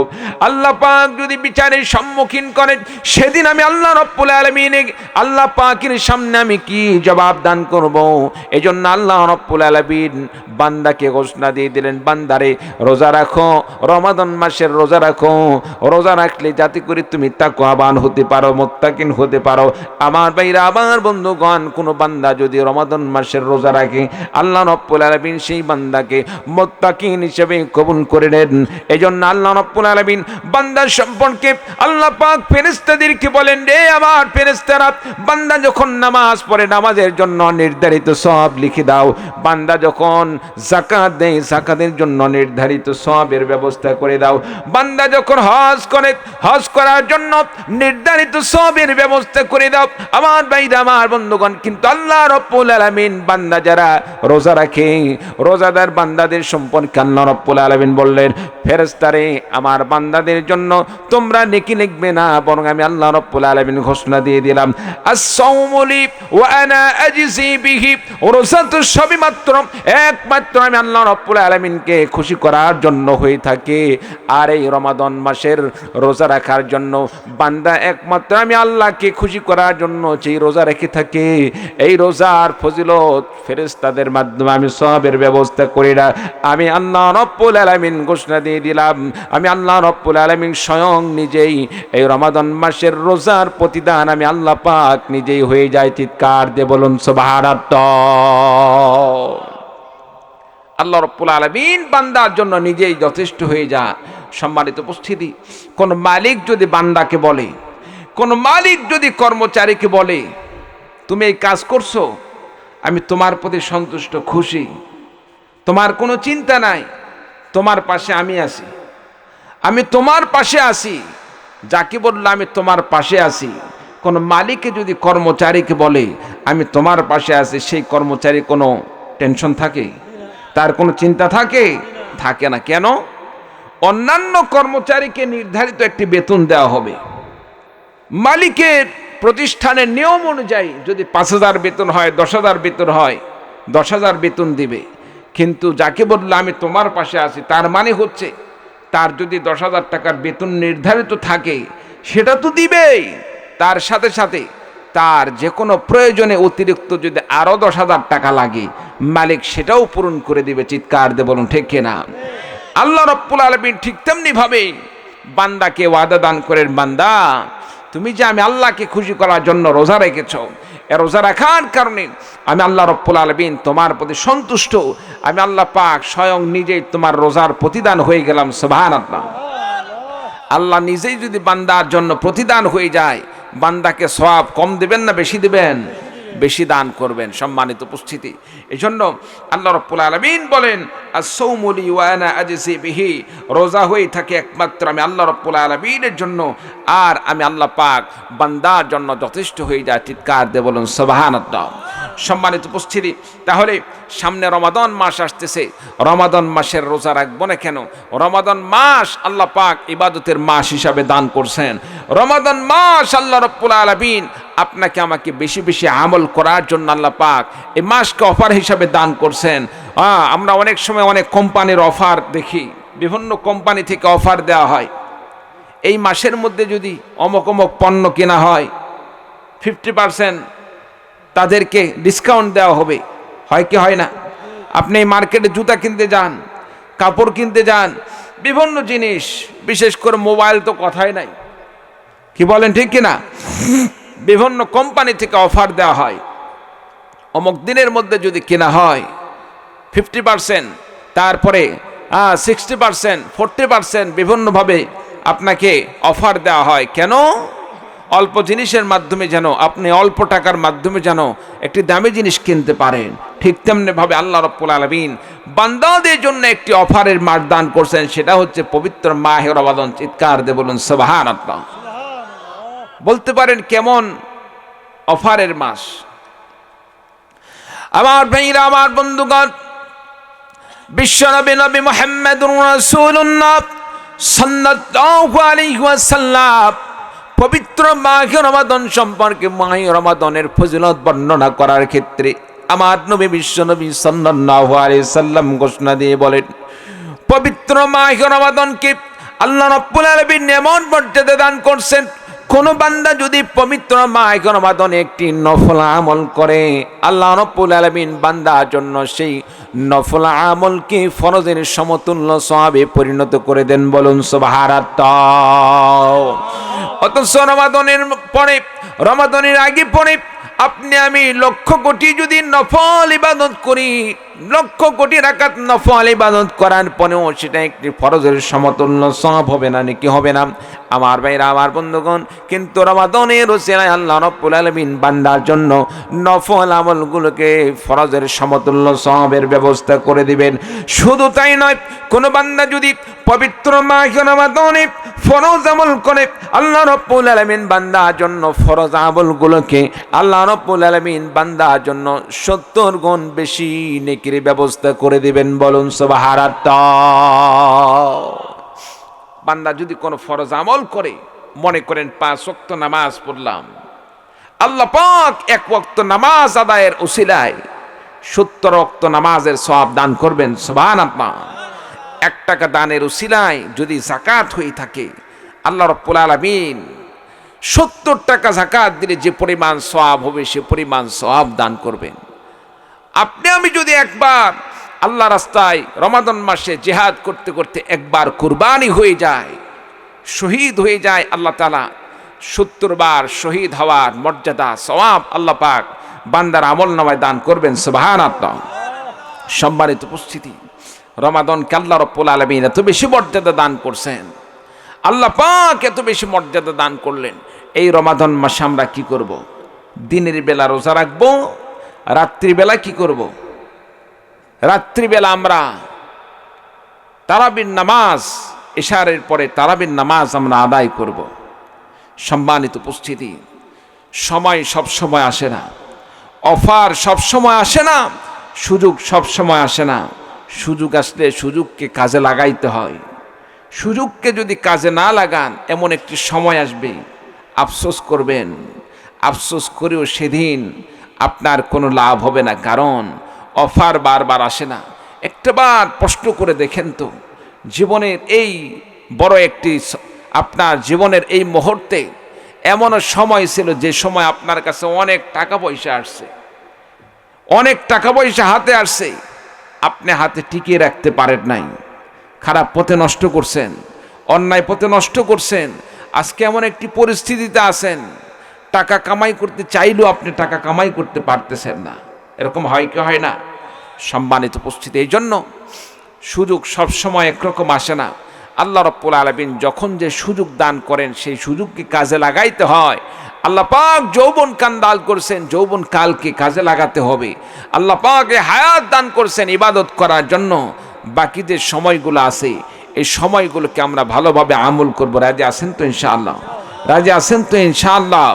আল্লাহ পাক যদি বিচারের সম্মুখীন করেন সেদিন আমি আল্লাহ রাব্বুল আলামিন আল্লাহ পাকের সামনে আমি কি জবাব দান করব? এজন্য আল্লাহ রাব্বুল আলামিন বান্দাকে ঘোষণা দিয়ে দিলেন, বান্দারে রোজা রাখো, রমাদান মাসের রোজা রাখো, রোজা রাখলে যাতে করে তুমি তাকওয়াবান হতে পারো, মুত্তাকিন হতে পারো। আমার ভাইরা, আমার বন্ধুগণ, কোন বান্দা যদি রমাদান মাসের রোজা রাখে আল্লাহ রাব্বুল আলামিন সেই বান্দাকে মুত্তাকিন হিসেবে কবুল করে নেন। এজন্য আল্লাহ রাব্বুল আলামিন বান্দা সম্পর্কে আল্লাহ পাক ফেরেশতাদেরকে বলেন, রে আমার ফেরেশতারা, বান্দা যখন নামাজ পড়ে নামাজের জন্য নির্ধারিত সওয়াব লিখে দাও, বান্দা যখন যাকাত দেয় যাকাতের জন্য নির্ধারিত সওয়াবের ব্যবস্থা করে দাও, বান্দা যখন হজ করে হজ করার জন্য নির্ধারিত সওয়াবের ব্যবস্থা করে দাও। আমার ভাইরা, আমার বন্ধুগণ, কিন্তু আল্লাহ রাব্বুল আলামিন বান্দা যারা রোজা রাখে রোজাদার বান্দাদের সম্পর্কে আল্লাহ রাব্বুল আলামিন বললেন, ফেরেশতারে আমার বান্দাদের জন্য তোমরা নেকি লিখবে না, বরং আমি আল্লাহ রাব্বুল আলামিন ঘোষণা দিয়ে দিলাম, আস-সাওমু লি ওয়া আনা আজজি বিহি, রোজা তো সবই মাত্র একমাত্র আমি আল্লাহ রাব্বুল আলামিনকে খুশি করার জন্য হয়ে থাকে। আর এই রমাদান মাসের রোজা রাখার জন্য বান্দা একমাত্র আমি আল্লাহকে খুশি করার জন্য সেই রোজা রেখে থাকে। এই রোজার ফজিলত ফেরেশতাদের মাধ্যমে আমি সওয়াবের ব্যবস্থা করি না, আমি আল্লাহ রাব্বুল আলামিন ঘোষণা দিয়ে দিলাম, আমি আল্লাহ রাব্বুল আলামিন স্বয়ং নিজেই এই রমাদান মাসের রোজার প্রতিদান আমি আল্লাহ পাক নিজেই হয়ে যায়। চিৎকার দিয়ে বলুন সুবহানাল্লাহ। আল্লাহ রাব্বুল আলামিন বান্দার জন্য নিজেই যথেষ্ট হয়ে যায়। সম্মানিত উপস্থিতি, কোন মালিক যদি বান্দাকে বলে, কোন মালিক যদি কর্মচারীকে বলে, তুমি এই কাজ করছো, আমি তোমার প্রতি সন্তুষ্ট, খুশি, তোমার কোনো চিন্তা নাই, তোমার পাশে আমি আছি, আমি তোমার পাশে আছি, যাকে বললো আমি তোমার পাশে আছি। কোন মালিকে যদি কর্মচারীকে বলে আমি তোমার পাশে আছি, সেই কর্মচারী কোনো টেনশন থাকে? তার কোনো চিন্তা থাকে? থাকে না। কেন? অন্যান্য কর্মচারীকে নির্ধারিত একটি বেতন দেওয়া হবে, মালিকের প্রতিষ্ঠানের নিয়ম অনুযায়ী যদি 5,000 বেতন হয়, 10,000 বেতন হয়, 10,000 বেতন দিবে। কিন্তু যাকে বললো আমি তোমার পাশে আছি, তার মানে হচ্ছে তার যদি 10,000 টাকার বেতন নির্ধারিত থাকে সেটা তো দিবেই, তার সাথে সাথে তার যে কোনো প্রয়োজনে অতিরিক্ত যদি আরো 10,000 টাকা লাগে মালিক সেটাও পূরণ করে দিবে। চিৎকার দিয়ে বলুন ঠিক কিনা? আল্লাহ রাব্বুল আলামিন ঠিক তেমনি ভাবে বান্দাকে ওয়াদা দান করেন, বান্দা তুমি যে আমি আল্লাহকে খুশি করার জন্য রোজা রেখেছো, এ রোজা রাখার কারণে আমি আল্লাহ রাব্বুল আলামিন তোমার প্রতি সন্তুষ্ট, আমি আল্লাহ পাক স্বয়ং নিজেই তোমার রোজার প্রতিদান হয়ে গেলাম। সুবহানাল্লাহ। আল্লাহ নিজেই যদি বান্দার জন্য প্রতিদান হয়ে যায়, বান্দাকে সওয়াব কম দিবেন না বেশি দিবেন? বেশি দান করবেন। সম্মানিত উপস্থিতি, এজন্য আল্লাহ রাব্বুল আলামিন বলেন, আস-সাওমু লি ওয়া আনা আজজি বিহি, রোজা হয়ে থাকে একমাত্র আমি আল্লাহ রাব্বুল আলামিনের জন্য, আর আমি আল্লাহ পাক বান্দার জন্য যথেষ্ট হয়ে যায়। চিৎকার দিয়ে বলুন সুবহানাল্লাহ। সম্মানিত উপস্থিতি, তাহলে সামনে রমাদান মাস আসতেছে, রমাদান মাসের রোজা রাখবো না কেন? রমাদান মাস আল্লাহ পাক ইবাদতের মাস হিসাবে দান করছেন। রমাদান মাস আল্লাহ রাব্বুল আলামিন আপনাকে আমাকে বেশি বেশি আমল করার জন্য আল্লাহ পাক এই মাসকে অফার হিসাবে দান করছেন। আমরা অনেক সময় অনেক কোম্পানির অফার দেখি, বিভিন্ন কোম্পানি থেকে অফার দেওয়া হয়, এই মাসের মধ্যে যদি অমুক অমুক পণ্য কেনা হয় 50% তাদেরকে ডিসকাউন্ট দেওয়া হবে, হয় কি হয় না? আপনি মার্কেটে জুতা কিনতে যান, কাপড় কিনতে যান, বিভিন্ন জিনিস, বিশেষ করে মোবাইল তো কথাই নাই, কি বলেন ঠিক কিনা? বিভিন্ন কোম্পানি থেকে অফার দেওয়া হয়, অমুক দিনের মধ্যে যদি কেনা হয় 50%, তারপরে 60%, 40% বিভিন্নভাবে আপনাকে অফার দেওয়া হয়। কেন? অল্প জিনিসের মাধ্যমে যেন আপনি অল্প টাকার মাধ্যমে যেন একটি দামি জিনিস কিনতে পারেন। ঠিক তেমনিভাবে আল্লাহ রাব্বুল আলামিন বান্দাদের জন্য একটি অফারের মাস দান করছেন, সেটা হচ্ছে পবিত্র মাহে রমাদান। চিৎকার দিয়ে বলুন সুবহানাল্লাহ। বলতে পারেন কেমন অফারের মাস? আমার ভাইরা, আমার বন্ধুগণ, বিশ্বনবী নবী মুহাম্মদুর রাসূলুল্লাহ সাল্লাল্লাহু আলাইহি ওয়াসাল্লাম পবিত্র মাহে রমাদান সম্পর্কে, মাহে রমাদানের ফজিলত বর্ণনা করার ক্ষেত্রে আমার নবী বিশ্বনবী সাল্লাল্লাহু আলাইহি সাল্লাম ঘোষণা দিয়ে বলেন, পবিত্র মাহে রমাদানকে আল্লাহ রাব্বুল আলামিন এমন মর্যাদা দান করছেন, কোন বান্দা যদি পবিত্র মাহে রমাদানে একটি নফল আমল করে, আল্লাহ রাব্বুল আলামিন বান্দার জন্য সেই নফল আমলকে ফরজের সমতুল্য সওয়াবে পরিণত করে দেন। বলুন সুবহানাল্লাহ। অথচ রমাদানের পরে, রমাদানের আগে পরে আপনি আমি লক্ষ কোটি যদি নফল ইবাদত করি, লক্ষ কোটি রাকাত নফল ইবাদত করার পরেও সেটা একটি ফরজের সমতুল্য সওয়াব হবে না, নাকি হবে না? আমার ভাইরা, আমার বন্ধুগণ, কিন্তু রমাদানের উসিলায় আল্লাহ রাব্বুল আলামিন বান্দার জন্য নফল আমলগুলোকে ফরজের সমতুল্য সওয়াবের ব্যবস্থা করে দিবেন। শুধু তাই নয়, কোন বান্দা যদি পবিত্র মাহে রমাদানে ফরজ আমল করে, আল্লাহ রাব্বুল আলামিন বান্দার জন্য ফরজ আমলগুলোকে আল্লাহ রাব্বুল আলামিন বান্দার জন্য 70 গুণ বেশি নেকির ব্যবস্থা করে দিবেন। বলুন সুবহানাল্লাহ। বান্দা যদি কোনো ফরজ আমল করে, মনে করেন 5 ওয়াক্ত নামাজ পড়লাম, আল্লাহ পাক 1 ওয়াক্ত নামাজ আদায়ের উসিলায় 70 ওয়াক্ত নামাজের সওয়াব দান করবেন। সুবহানাল্লাহ। 1 টাকা দানের উসিলায় যদি যাকাত হয়ে থাকে, আল্লাহ রাব্বুল আলামিন 70 টাকা যাকাত দিলে যে পরিমাণ সওয়াব হবে, সে পরিমাণ সওয়াব দান করবেন। আপনি আমি যদি একবার আল্লাহ রাস্তায় রমাদান মাসে জিহাদ করতে করতে একবার কুরবানি হয়ে যায়, শহীদ হয়ে যায়, আল্লাহ তাআলা 70 বার শহীদ হওয়ার মর্যাদা সওয়াব আল্লাহ পাক বান্দার আমলনামায় দান করবেন। সুবহানাল্লাহ। সম্মানিত উপস্থিতি, রমাদানকে আল্লাহ রাব্বুল আলামিন এত বেশি মর্যাদা দান করছেন, আল্লাহ পাক এত বেশি মর্যাদা দান করলেন। এই রমাদান মাসে আমরা কি করব? দিনের বেলা রোজা রাখবো, রাত্রিবেলা কি করব? রাত্রিবেলা আমরা তারাবির নামাজ, ইশারের পরে তারাবির নামাজ আমরা আদায় করব। সম্মানিত উপস্থিতি, সময় সব সময় আসে না, অফার সব সময় আসে না, সুযোগ সব সময় আসে না। সুযোগ আসলে সুযোগকে কাজে লাগাইতে হয়। সুযোগকে যদি কাজে না লাগান, এমন একটি সময় আসবে আফসোস করবেন। আফসোস করেও সেদিন আপনার কোনো লাভ হবে না, কারণ অফার বারবার আসে না। একটাবার প্রশ্ন করে দেখেন তো, জীবনের এই বড় একটি, আপনার জীবনের এই মুহূর্তে এমনও সময় ছিল যে সময় আপনার কাছে অনেক টাকা পয়সা আসছে, অনেক টাকা পয়সা হাতে আসছে, আপনি হাতে টিকিয়ে রাখতে পারেন নাই, খারাপ পথে নষ্ট করছেন, অন্যায় পথে নষ্ট করছেন। আজকে এমন একটি পরিস্থিতিতে আছেন, টাকা কামাই করতে চাইলেও আপনি টাকা কামাই করতে পারতেছেন না। এরকম হয় কি হয় না? সম্মানিত উপস্থিতি, এই জন্য সুযোগ সবসময় একরকম আসে না। আল্লাহ রাব্বুল আলামিন যখন যে সুযোগ দান করেন, সেই সুযোগকে কাজে লাগাইতে হয়। আল্লাহ পাক যৌবন কাল দান করছেন, যৌবন কালকে কাজে লাগাতে হবে। আল্লাহ পাক হায়াত দান করছেন ইবাদত করার জন্য। বাকি যে সময়গুলো আছে, এই সময়গুলোকে আমরা ভালোভাবে আমল করব। রাজি আছেন তো ইনশাআল্লাহ? রাজি আছেন তো ইনশাআল্লাহ?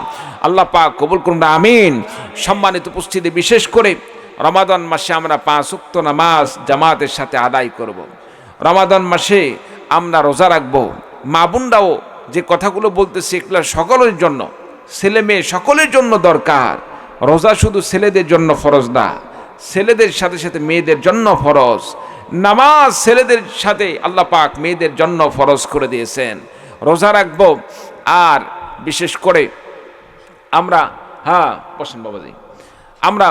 আল্লাহ পাক কবুল করুন, আমিন। সম্মানিত উপস্থিতি, বিশেষ করে রমাদান মাসে আমরা 5 ওয়াক্ত নামাজ জামাতের সাথে আদায় করব। রমাদান মাসে আমরা রোজা রাখবো। মা বোনরাও যে কথাগুলো বলতেছে, এগুলো সকলের জন্য, ছেলে মেয়ে সকলের জন্য দরকার। রোজা শুধু ছেলেদের জন্য ফরজ না, ছেলেদের সাথে সাথে মেয়েদের জন্য ফরজ। নামাজ ছেলেদের সাথে আল্লাহ পাক মেয়েদের জন্য ফরজ করে দিয়েছেন। রোজা রাখবো। আর বিশেষ করে আমরা হ্যাঁ বসেন বাবাজি। আমরা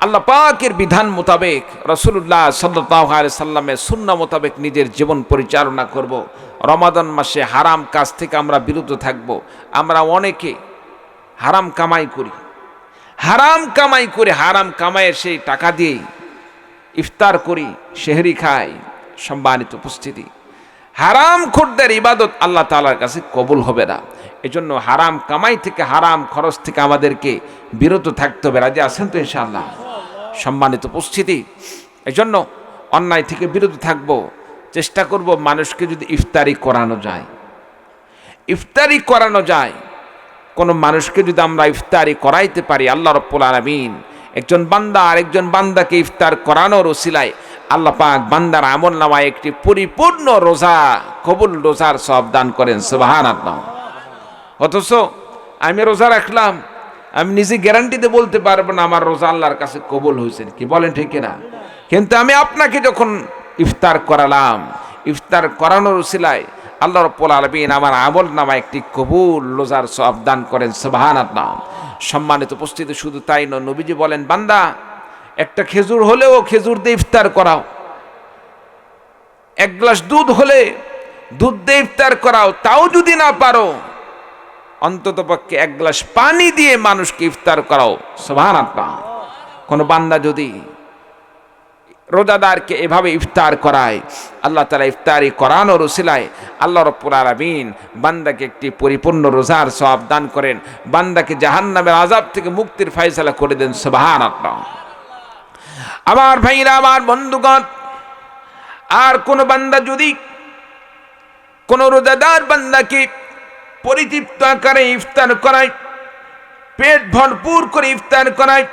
আল্লাহ পাকের বিধান মোতাবেক রাসূলুল্লাহ সাল্লাল্লাহু আলাইহি সাল্লামের সুন্নাহ মোতাবেক নিজের জীবন পরিচালনা করব। রমাদান মাসে হারাম কাজ থেকে আমরা বিরত থাকব। আমরা অনেকে হারাম কামাই করি, হারাম কামাইয়ের সেই টাকা দিয়ে ইফতার করি, সেহরি খাই। সম্মানিত উপস্থিতি, হারাম খোরদের ইবাদত আল্লাহ তাআলার কাছে কবুল হবে না। এজন্য হারাম কামাই থেকে, হারাম খরচ থেকে আমাদেরকে বিরত থাকতে হবে। রাজি আছেন তো ইনশাআল্লাহ? সম্মানিত উপস্থিতি, এজন্য অন্যায় থেকে বিরত থাকব। চেষ্টা করব মানুষকে যদি ইফতারি করানো যায়, কোনো মানুষকে যদি আমরা ইফতারি করাইতে পারি, আল্লাহ রাব্বুল আলামিন একজন বান্দা আরেকজন বান্দাকে ইফতার করানোর ওসিলায় আল্লাহ পাক বান্দার আমলনামায় একটি পরিপূর্ণ রোজা, কবুল রোজার সওয়াব দান করেন। সুবহানাল্লাহ। অথচ আমি রোজা রাখলাম, আমি নিজে গ্যারান্টিতে বলতে পারবো না আমার রোজা আল্লাহর কাছে কবুল হয়েছে কি, বলেন ঠিক না? কিন্তু আমি আপনাকে যখন ইফতার করালাম, ইফতার করানোর উসিলায় আল্লাহ রাব্বুল আলামিন আমার আমলনামায় একটি কবুল রোজার সওয়াব দান করেন। সুবহানাল্লাহ। সম্মানিত উপস্থিতি, শুধু তাই নয়, নবীজি বলেন, বান্দা একটা খেজুর হলেও খেজুর দিয়ে ইফতার করাও, এক গ্লাস দুধ হলে দুধ দিয়ে ইফতার করাও, তাও যদি না পারো অন্ততপক্ষে এক গ্লাস পানি দিয়ে মানুষকে ইফতার করাও। সুবহানাল্লাহ। কোন বান্দা যদি রোজাদারকে এভাবে ইফতার করায়, আল্লাহ তাআলা ইফতারি করানোর উসিলায় আল্লাহ রাব্বুল আলামিন বান্দাকে একটি পরিপূর্ণ রোজার সওয়াব দান করেন, বান্দাকে জাহান্নামের আযাব থেকে মুক্তির ফয়সালা করে দেন। সুবহানাল্লাহ। আমার ভাইরা, আমার বন্ধুগণ, আর কোন বান্দা যদি কোন রোজাদার বান্দাকে পরিতৃপ্ত আকারে ইফতার করায়, পেট ভরপুর করে ইফতার করায়,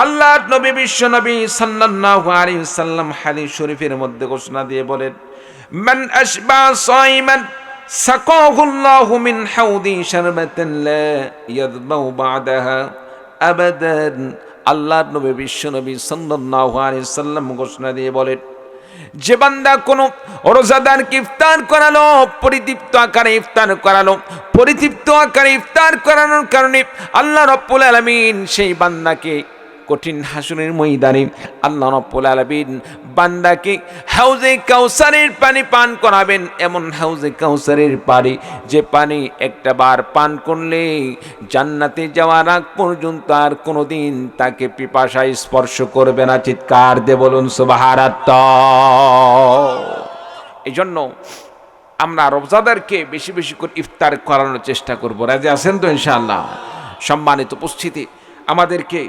আল্লাহর নবী বিশ্ব নবী সাল্লাল্লাহু আলাইহি ওয়াসাল্লাম হাদিস শরীফের মধ্যে ঘোষণা দিয়ে বলেন, মান আশবা সাইমান সাকাহুল্লাহু মিন হাউদি শারবাতান লা ইয়াযবাউ বাদাহা আবাদান। আল্লাহর নবী বিশ্ব নবী সাল্লাল্লাহু আলাইহি ওয়াসাল্লাম ঘোষণা দিয়ে বলেন, যে বান্দা কোনো রোজাদারকে ইফতার করালো, পরিতৃপ্ত আকারে ইফতার করালো, পরিতৃপ্ত আকারে ইফতার করানোর কারণে আল্লাহ রাব্বুল আলামিন সেই বান্দাকে কঠিন হাসরের ময়দানে আল্লাহ রাব্বুল আলামিন বান্দাকে হাউজে কাউসারের পানি পান করাবেন। এমন হাউজে কাউসারের পানি, যে পানি একটা বার পান করলে জান্নাতে যাওয়ার আগ পর্যন্ত আর কোনোদিন তাকে পিপাসা স্পর্শ করবে না। চিৎকার দিয়ে বলুন সুবহানাল্লাহ। এই জন্য আমরা রোজাদারকে বেশি বেশি করে ইফতার করানোর চেষ্টা করব। রাজি আছেন তো ইনশাআল্লাহ? সম্মানিত উপস্থিতি, আমাদেরকে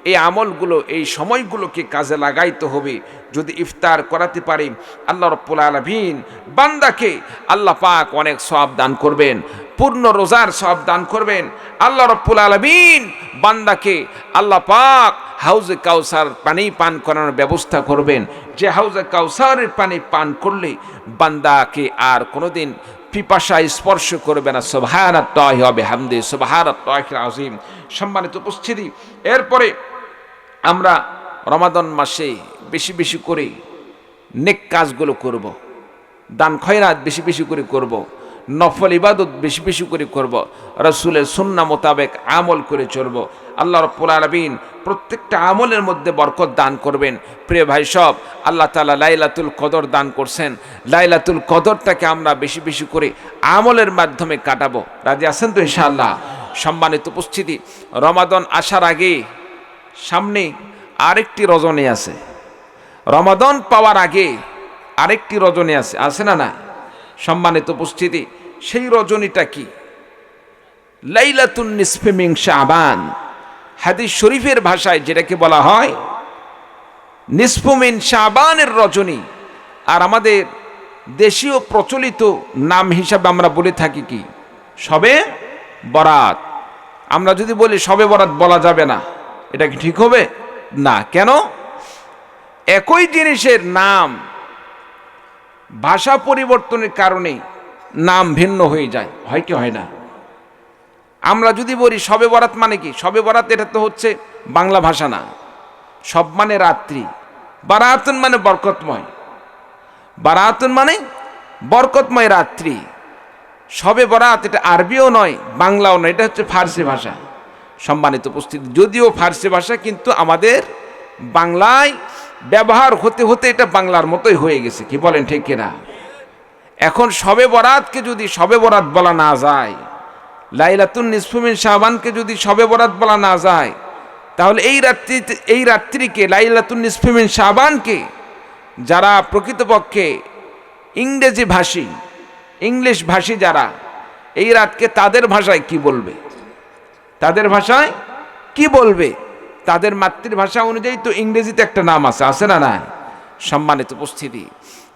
এই আমলগুলো, এই সময়গুলোকে কাজে লাগাইতে হবে। যদি ইফতার করাতে পারি, আল্লাহ রাব্বুল আলামিন বান্দাকে আল্লাহ পাক অনেক সওয়াব দান করবেন, পূর্ণ রোজার সওয়াব দান করবেন। আল্লাহ রাব্বুল আলামিন বান্দাকে আল্লাহ পাক হাউজে কাউসার পানি পান করানোর ব্যবস্থা করবেন, যে হাউজে কাউসারের পানি পান করলে বান্দাকে আর কোনোদিন পিপাসা স্পর্শ করবে না। সুবহানাল্লাহি ওয়া বিহামদিহি, সুবহানাল্লাহিল আযীম। সম্মানিত উপস্থিতি, এরপরে আমরা রমাদান মাসে বেশি বেশি করে নেক কাজগুলো করব, দান খয়রাত বেশি বেশি করে করব, নফল ইবাদত বেশি বেশি করে করব, রাসূলের সুন্নাহ মোতাবেক আমল করে চলব। আল্লাহ রাব্বুল আলামিন প্রত্যেকটা আমলের মধ্যে বরকত দান করবেন। প্রিয় ভাই সব, আল্লাহ তাআলা লাইলাতুল কদর দান করছেন। লাইলাতুল কদরটাকে আমরা বেশি বেশি করে আমলের মাধ্যমে কাটাবো। রাজি আছেন তো ইনশাআল্লাহ? সম্মানিত উপস্থিতি, রমাদান আসার আগে সামনে আরেকটি রজনী আছে, রমাদান পাওয়ার আগে আরেকটি রজনী আছে, আছে না? না। সম্মানিত উপস্থিতি, সেই রজনীটা কি? লাইলাতুন নিসফি মিন শাবান। হাদিস শরীফের ভাষায় যেটাকে বলা হয় নিসফু মিন শাবানের রজনী। আর আমাদের দেশীয় প্রচলিত নাম হিসাবে আমরা বলে থাকি কি? শবে বরাত। আমরা যদি বলি শবে বরাত বলা যাবে না, এটা কি ঠিক হবে? না। কেন? একই জিনিসের নাম ভাষা পরিবর্তনের কারণে নাম ভিন্ন হয়ে যায়, হয় কি হয় না? আমরা যদি বলি শবে বরাত মানে কি? শবে বরাত এটা তো হচ্ছে বাংলা ভাষা না। সব মানে রাত্রি, বারাতুন মানে বরকতময়, বারাতুন মানে বরকতময় রাত্রি। শবে বরাত এটা আরবিও নয়, বাংলাও নয়, এটা হচ্ছে ফার্সি ভাষা। সম্মানিত উপস্থিতি, যদিও ফার্সি ভাষা কিন্তু আমাদের বাংলায় ব্যবহার হতে হতে এটা বাংলার মতোই হয়ে গেছে, কি বলেন ঠিক কিনা? এখন শবে বরাতকে যদি শবে বরাত বলা না যায়, লাইলাতুন নিসফু মিন শাবানকে যদি শবে বরাত বলা না যায়, তাহলে এই রাত্রিকে লাইলাতুন নিসফু মিন শাবানকে যারা প্রকৃতপক্ষে ইংলিশ ভাষী যারা, এই রাতকে তাদের ভাষায় কি বলবে? তাদের ভাষায় কি বলবে? তাদের মাতৃভাষা অনুযায়ী তো ইংরেজিতে একটা নাম আছে না? না। সম্মানিত উপস্থিতি,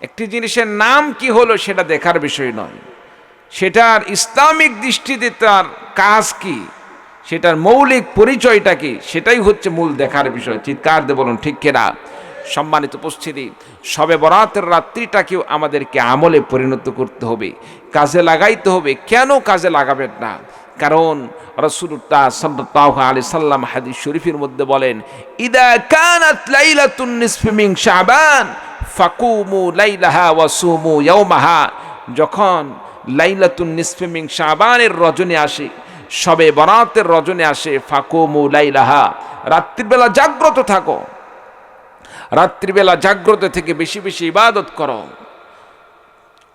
একটি জিনিসের নাম কি হলো সেটা দেখার বিষয় নয়, সেটার ইসলামিক দৃষ্টিতে তার কাজ কি, সেটার মৌলিক পরিচয়টা কি, সেটাই হচ্ছে মূল দেখার বিষয়। চিৎকার দিয়ে বলুন ঠিক কিনা? সম্মানিত উপস্থিতি, শবে বরাতের রাত্রিটাকেও আমাদেরকে আমলে পরিণত করতে হবে, কাজে লাগাইতে হবে। কেন কাজে লাগাবেন না? কারণ রাসূলুল্লাহ সাল্লাল্লাহু আলাইহি সাল্লাম হাদিস শরীফের মধ্যে বলেন, ইদা কানাত লাইলাতুন নিসফি মিন শাবান ফাকুমু লাইলাহা ওয়া সুমু ইয়াওমাহা, যখন লাইলাতুন নিসফি মিন শাবানের রজনী আসে, শবে বরাতের রজনী আসে, ফাকুমু লাইলাহা, রাত্রিবেলা জাগ্রত থাকো, রাত্রিবেলা জাগ্রত থেকে বেশি বেশি ইবাদত করো,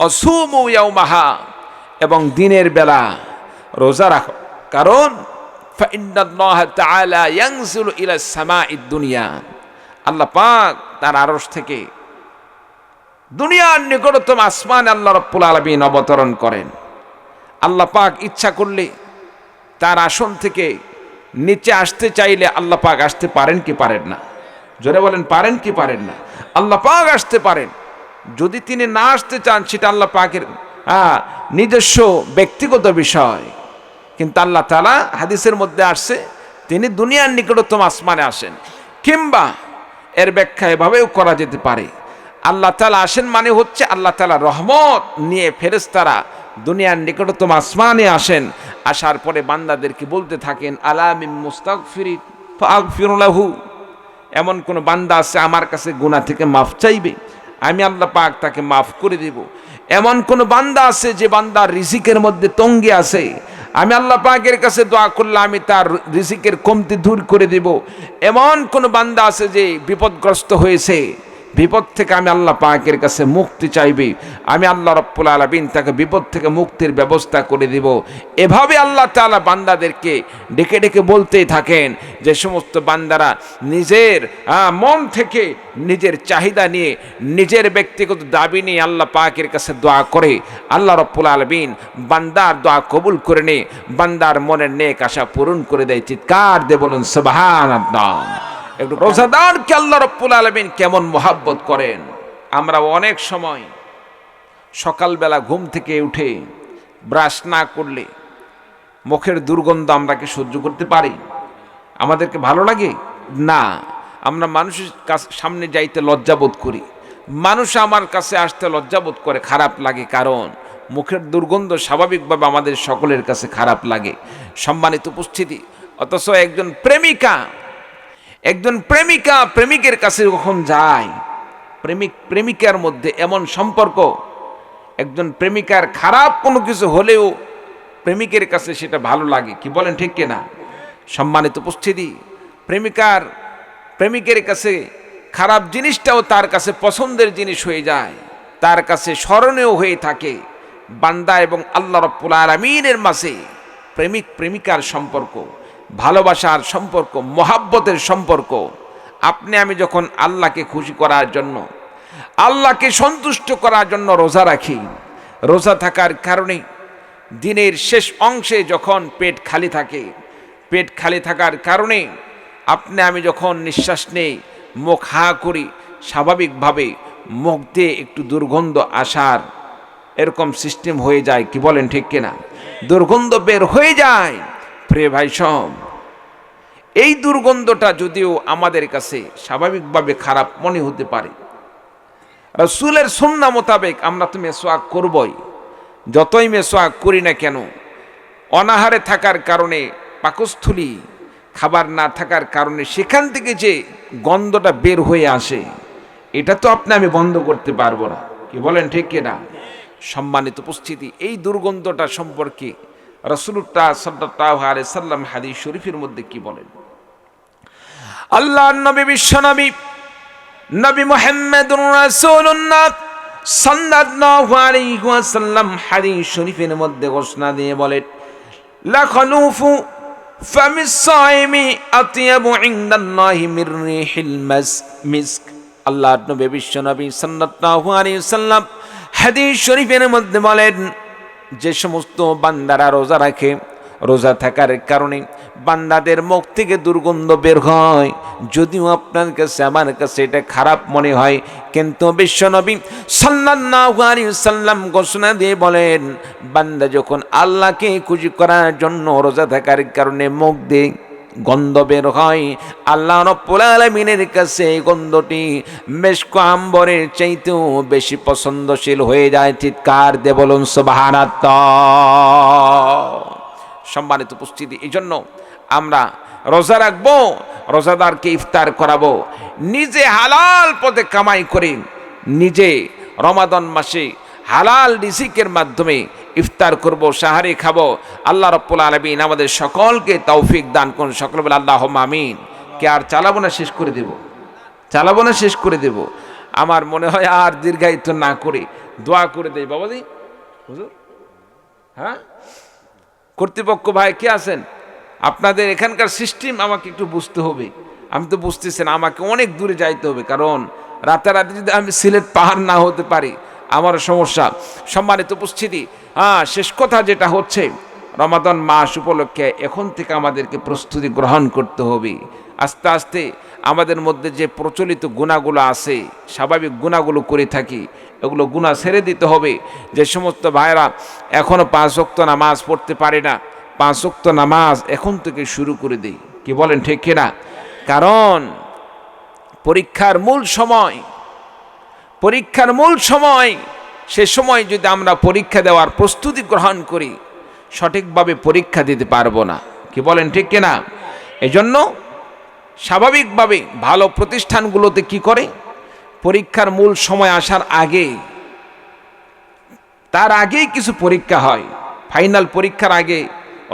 অসুমু ইয়াওমাহা, এবং দিনের বেলা রোজা রাখো। কারণ ফাইন্নাল্লাহ তাআলা ইয়ানজিলু ইলা সামাঈদ দুনিয়া, আল্লাহ পাক তার আরশ থেকে দুনিয়ার নিকটতম আসমানে আল্লাহ রাব্বুল আলামিন অবতরণ করেন। আল্লাহ পাক ইচ্ছা করলে তার আসন থেকে নিচে আসতে চাইলে আল্লাহ পাক আসতে পারেন কি পারেন না? জোরে বলেন, পারেন কি পারেন না? আল্লাহ পাক আসতে পারেন। যদি তিনি না আসতে চান সেটা আল্লাহ পাকের নিজস্ব ব্যক্তিগত বিষয়, কিন্তু আল্লাহ তাআলা হাদিসের মধ্যে আসছে তিনি দুনিয়ার নিকটতম আসমানে আসেন। কিংবা এর ব্যাখ্যা এভাবেও করা যেতে পারে, আল্লাহ তাআলা আসেন মানে হচ্ছে আল্লাহ তাআলা রহমত নিয়ে ফেরেশতারা দুনিয়ার নিকটতম আসমানে আসেন, আসার পরে বান্দাদেরকে বলতে থাকেন, আলা মিন মুস্তাগফিরিন ফাগফির লাহু, এমন কোন বান্দা আছে আমার কাছে গুনাহ থেকে মাফ চাইবে, আমি আল্লাহ পাক তাকে মাফ করে দেব। এমন কোন বান্দা আছে যে বান্দার রিজিকের মধ্যে তঙ্গি আছে, আমি আল্লাহ পাকের কাছে দোয়া করলে আমি তার রিজিকের কমতি দূর করে দেব। এমন কোন বান্দা আছে যে বিপদগ্রস্ত হয়েছে, বিপদ থেকে আমি আল্লাহ পাকের কাছে মুক্তি চাইবে, আমি আল্লাহ রাব্বুল আলামিন তাকে বিপদ থেকে মুক্তির ব্যবস্থা করে দিব। এভাবে আল্লাহ তাআলা বান্দাদেরকে ডেকে ডেকে বলতেই থাকেন, যে সমস্ত বান্দারা নিজের মন থেকে নিজের চাহিদা নিয়ে, নিজের ব্যক্তিগত দাবি নিয়ে আল্লাহ পাকের কাছে দোয়া করে, আল্লাহ রাব্বুল আলামিন বান্দার দোয়া কবুল করে নিয়ে বান্দার মনের নেক আশা পূরণ করে দেয়। চিৎকার দিয়ে বলুন সুবহানাল্লাহ। একটু রোজাদারকে আল্লাহ রাব্বুল আলামিন কেমন মহাব্বত করেন। আমরা অনেক সময় সকালবেলা ঘুম থেকে উঠে ব্রাশ না করলে মুখের দুর্গন্ধ আমরা কি সহ্য করতে পারি? আমাদেরকে ভালো লাগে না। আমরা মানুষের সামনে যাইতে লজ্জাবোধ করি, মানুষ আমার কাছে আসতে লজ্জাবোধ করে, খারাপ লাগে, কারণ মুখের দুর্গন্ধ স্বাভাবিকভাবে আমাদের সকলের কাছে খারাপ লাগে। সম্মানিত উপস্থিতি, অথচ একজন প্রেমিকা প্রেমিকের কাছে যখন যায়, প্রেমিকার মধ্যে এমন সম্পর্ক, একজন প্রেমিকার খারাপ কোনো কিছু হলেও প্রেমিকের কাছে সেটা ভালো লাগে, কি বলেন ঠিক কিনা? সম্মানিত উপস্থিতি, প্রেমিকের কাছে খারাপ জিনিসটাও তার কাছে পছন্দের জিনিস হয়ে যায়, তার কাছে স্মরণীয় হয়ে থাকে। বান্দা এবং আল্লাহ রাব্বুল আলামিনের মাঝে প্রেমিক প্রেমিকার সম্পর্ক, ভালোবাসার সম্পর্ক, মহাব্বতের সম্পর্ক। আপনি আমি যখন আল্লাহকে খুশি করার জন্য, আল্লাহকে সন্তুষ্ট করার জন্য রোজা রাখি, রোজা থাকার কারণে দিনের শেষ অংশে যখন পেট খালি থাকে, পেট খালি থাকার কারণে আপনি আমি যখন নিঃশ্বাস নেই, মুখ হা করি, স্বাভাবিকভাবে মুখ দিয়ে একটু দুর্গন্ধ আসার এরকম সিস্টেম হয়ে যায়, কি বলেন ঠিক কিনা? দুর্গন্ধ বের হয়ে যায়। প্রিয় ভাই সব, এই দুর্গন্ধটা যদিও আমাদের কাছে স্বাভাবিকভাবে খারাপ মনে হতে পারে, রাসূলের সুন্নাহ মোতাবেক আমরা তো মেসওয়াক করবই। যতই মেসওয়াক করি না কেন, অনাহারে থাকার কারণে, পাকস্থলী খাবার না থাকার কারণে সেখান থেকে যে গন্ধটা বের হয়ে আসে, এটা তো আপনি আমি বন্ধ করতে পারবো না, কি বলেন ঠিক কিনা? সম্মানিত উপস্থিতি, এই দুর্গন্ধটা সম্পর্কে রাসূলুল্লাহ সাল্লাল্লাহু আলাইহি সাল্লাম হাদিস শরীফের মধ্যে কি বলেন? আল্লাহর নবী বিশ্বনবী নবী মুহাম্মদুর রাসূলুল্লাহ সাল্লাল্লাহু আলাইহি ওয়াসাল্লাম হাদিস শরীফের মধ্যে ঘোষণা দিয়ে বলেন, লা খালুফু ফামিস সাইমি আতিয়াবু ইনদাল্লাহি মির রিহিল মিস্ক। আল্লাহর নবী বিশ্বনবী সাল্লাল্লাহু আলাইহি ওয়াসাল্লাম হাদিস শরীফের মধ্যে বলেন, যে সমস্ত বান্দারা রোজা রাখে, রোজা থাকার কারণে বান্দাদের মুখ থেকে দুর্গন্ধ বের হয়, যদিও আপনার কাছে আমার কাছে এটা খারাপ মনে হয়, কিন্তু বিশ্বনবী সাল্লাল্লাহু আলাইহি ওয়াসাল্লাম ঘোষণা দিয়ে বলেন, বান্দা যখন আল্লাহকে খুশি করার জন্য রোজা থাকার কারণে মুখ দিয়ে গন্ধ বের হয়, আল্লাহ রাব্বুল আলামিনের কাছে এই গন্ধটি মিশক আম্বরের চাইতেও বেশি পছন্দশীল হয়ে যায়। চিৎকার দিয়ে বলুন সুবহানাল্লাহ। সম্মানিত উপস্থিতি, এই জন্য আমরা রোজা রাখবো, রোজাদারকে ইফতার করাবো, নিজে হালাল পথে কামাই করে নিজে রমাদান মাসে হালাল রিজিকের মাধ্যমে ইফতার করব, সাহারি খাবো। আল্লাহ রাব্বুল আলামিন আমাদের সকলকে তৌফিক দান করুন। সকলে বলে আল্লাহুম্মা আমিন। কে আর চালাবো না, শেষ করে দেব, চালাবো না, শেষ করে দেব। আমার মনে হয় আর দীর্ঘায়িত না করে দোয়া করে দেই। বাবাজি, হুজুর, হ্যাঁ, কর্তৃপক্ষ ভাই কে আছেন? আপনাদের এখানকার সিস্টেম আমাকে একটু বুঝতে হবে। আমি তো বুঝতেছি না, আমাকে অনেক দূরে যাইতে হবে, কারণ রাতারাতি যদি আমি সিলেট পাহাড় না হতে পারি আমার সমস্যা। সম্মানিত উপস্থিতি, শেষ কথা যেটা হচ্ছে, রমাদান মাস উপলক্ষে এখন থেকে আমাদেরকে প্রস্তুতি গ্রহণ করতে হবে। আস্তে আস্তে আমাদের মধ্যে যে প্রচলিত গুণাগুলো আছে, স্বাভাবিক গুণাগুলো করে থাকি, এগুলো গুনাহ ছেড়ে দিতে হবে। যে সমস্ত ভাইরা এখনও 5 ওয়াক্ত নামাজ পড়তে পারে না, 5 ওয়াক্ত নামাজ এখন থেকে শুরু করে দেই। কি বলেন, ঠিক কিনা? কারণ পরীক্ষার মূল সময়, পরীক্ষার মূল সময়, সে সময় যদি আমরা পরীক্ষা দেওয়ার প্রস্তুতি গ্রহণ করি, সঠিকভাবে পরীক্ষা দিতে পারবো না। কি বলেন, ঠিক কিনা? এজন্য স্বাভাবিকভাবে ভালো প্রতিষ্ঠানগুলোতে কি করে, পরীক্ষার মূল সময় আসার আগে, তার আগেই কিছু পরীক্ষা হয়। ফাইনাল পরীক্ষার আগে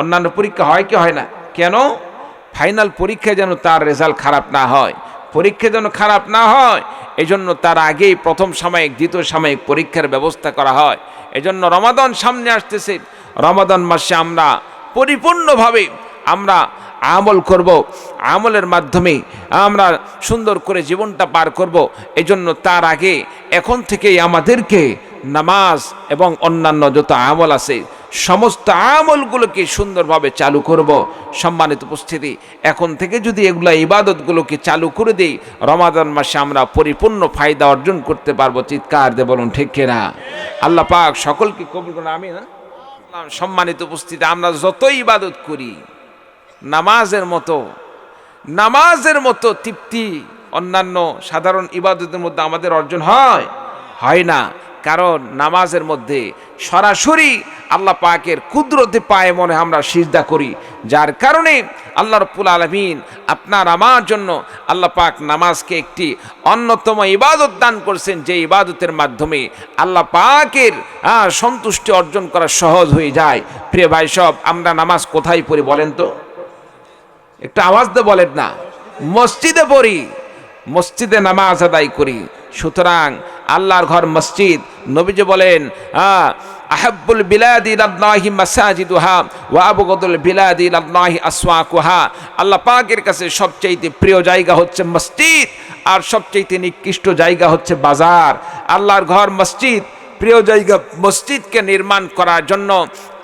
অন্যান্য পরীক্ষা হয় কি হয় না? কেন? ফাইনাল পরীক্ষায় যেন তার রেজাল্ট খারাপ না হয়, পরীক্ষা যেন খারাপ না হয়, এজন্য তার আগেই প্রথম সাময়িক, দ্বিতীয় সাময়িক পরীক্ষার ব্যবস্থা করা হয়। এজন্য রমাদান সামনে আসতেছে, রমাদান মাসে আমরা পরিপূর্ণভাবে আমরা আমল করব, আমলের মাধ্যমে আমরা সুন্দর করে জীবনটা পার করব। এজন্য তার আগে এখন থেকেই আমাদেরকে নামাজ এবং অন্যান্য যত আমল আছে সমস্ত আমলগুলোকে সুন্দরভাবে চালু করব। সম্মানিত উপস্থিতি, এখন থেকে যদি এগুলা ইবাদতগুলোকে চালু করে দেই, রমাদান মাসে আমরা পরিপূর্ণ ফায়দা অর্জন করতে পারবো। চিৎকার দিয়ে বলুন ঠিক কিনা? আল্লাহ পাক সকলকে কবুল করুন, আমিন। সম্মানিত উপস্থিতি, আমরা যতই ইবাদত করি, নামাজের মতো তৃপ্তি অন্যান্য সাধারণ ইবাদতের মধ্যে আমাদের অর্জন হয় না। কারণ নামাজের মধ্যে সরাসরি আল্লাহ পাকের কুদরতে পায়ে মনে আমরা সিজদা করি, যার কারণে আল্লাহ রাব্বুল আলামিন আপনার আমার জন্য আল্লাহ পাক নামাজকে একটি অন্যতম ইবাদত দান করছেন, যে ইবাদতের মাধ্যমে আল্লাহ পাকের সন্তুষ্টি অর্জন করা সহজ হয়ে যায়। প্রিয় ভাই সব, আমরা নামাজ কোথায় পড়ি বলেন তো? একটু আওয়াজ দিয়ে বলেন না। মসজিদে পড়ি, মসজিদে নামাজ আদায় করি। সুতরাং আল্লাহর ঘর মসজিদ। নবীজি বলেন, আহাব্বুল বিলাদি ইলাল্লাহি মাসাজিদুহা ওয়া আবগাদুল বিলাদি ইলাল্লাহি আসওয়াকুহা। আল্লাহ পাকের কাছে সবচেয়ে প্রিয় জায়গা হচ্ছে মসজিদ, আর সবচেয়ে নিকৃষ্ট জায়গা হচ্ছে বাজার। আল্লাহর ঘর মসজিদ, প্রিয় জায়গা। মসজিদকে নির্মাণ করার জন্য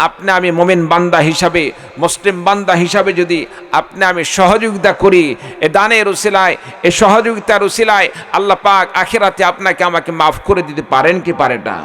আপনি আমি মুমিন বান্দা হিসাবে, মুসলিম বান্দা হিসাবে যদি আপনি আমি সহযোগিতা করি, এ দানের উসিলায়, এ সহযোগিতার উসিলায় আল্লাহ পাক আখিরাতে আপনাকে আমাকে মাফ করে দিতে পারেন কি পারে না?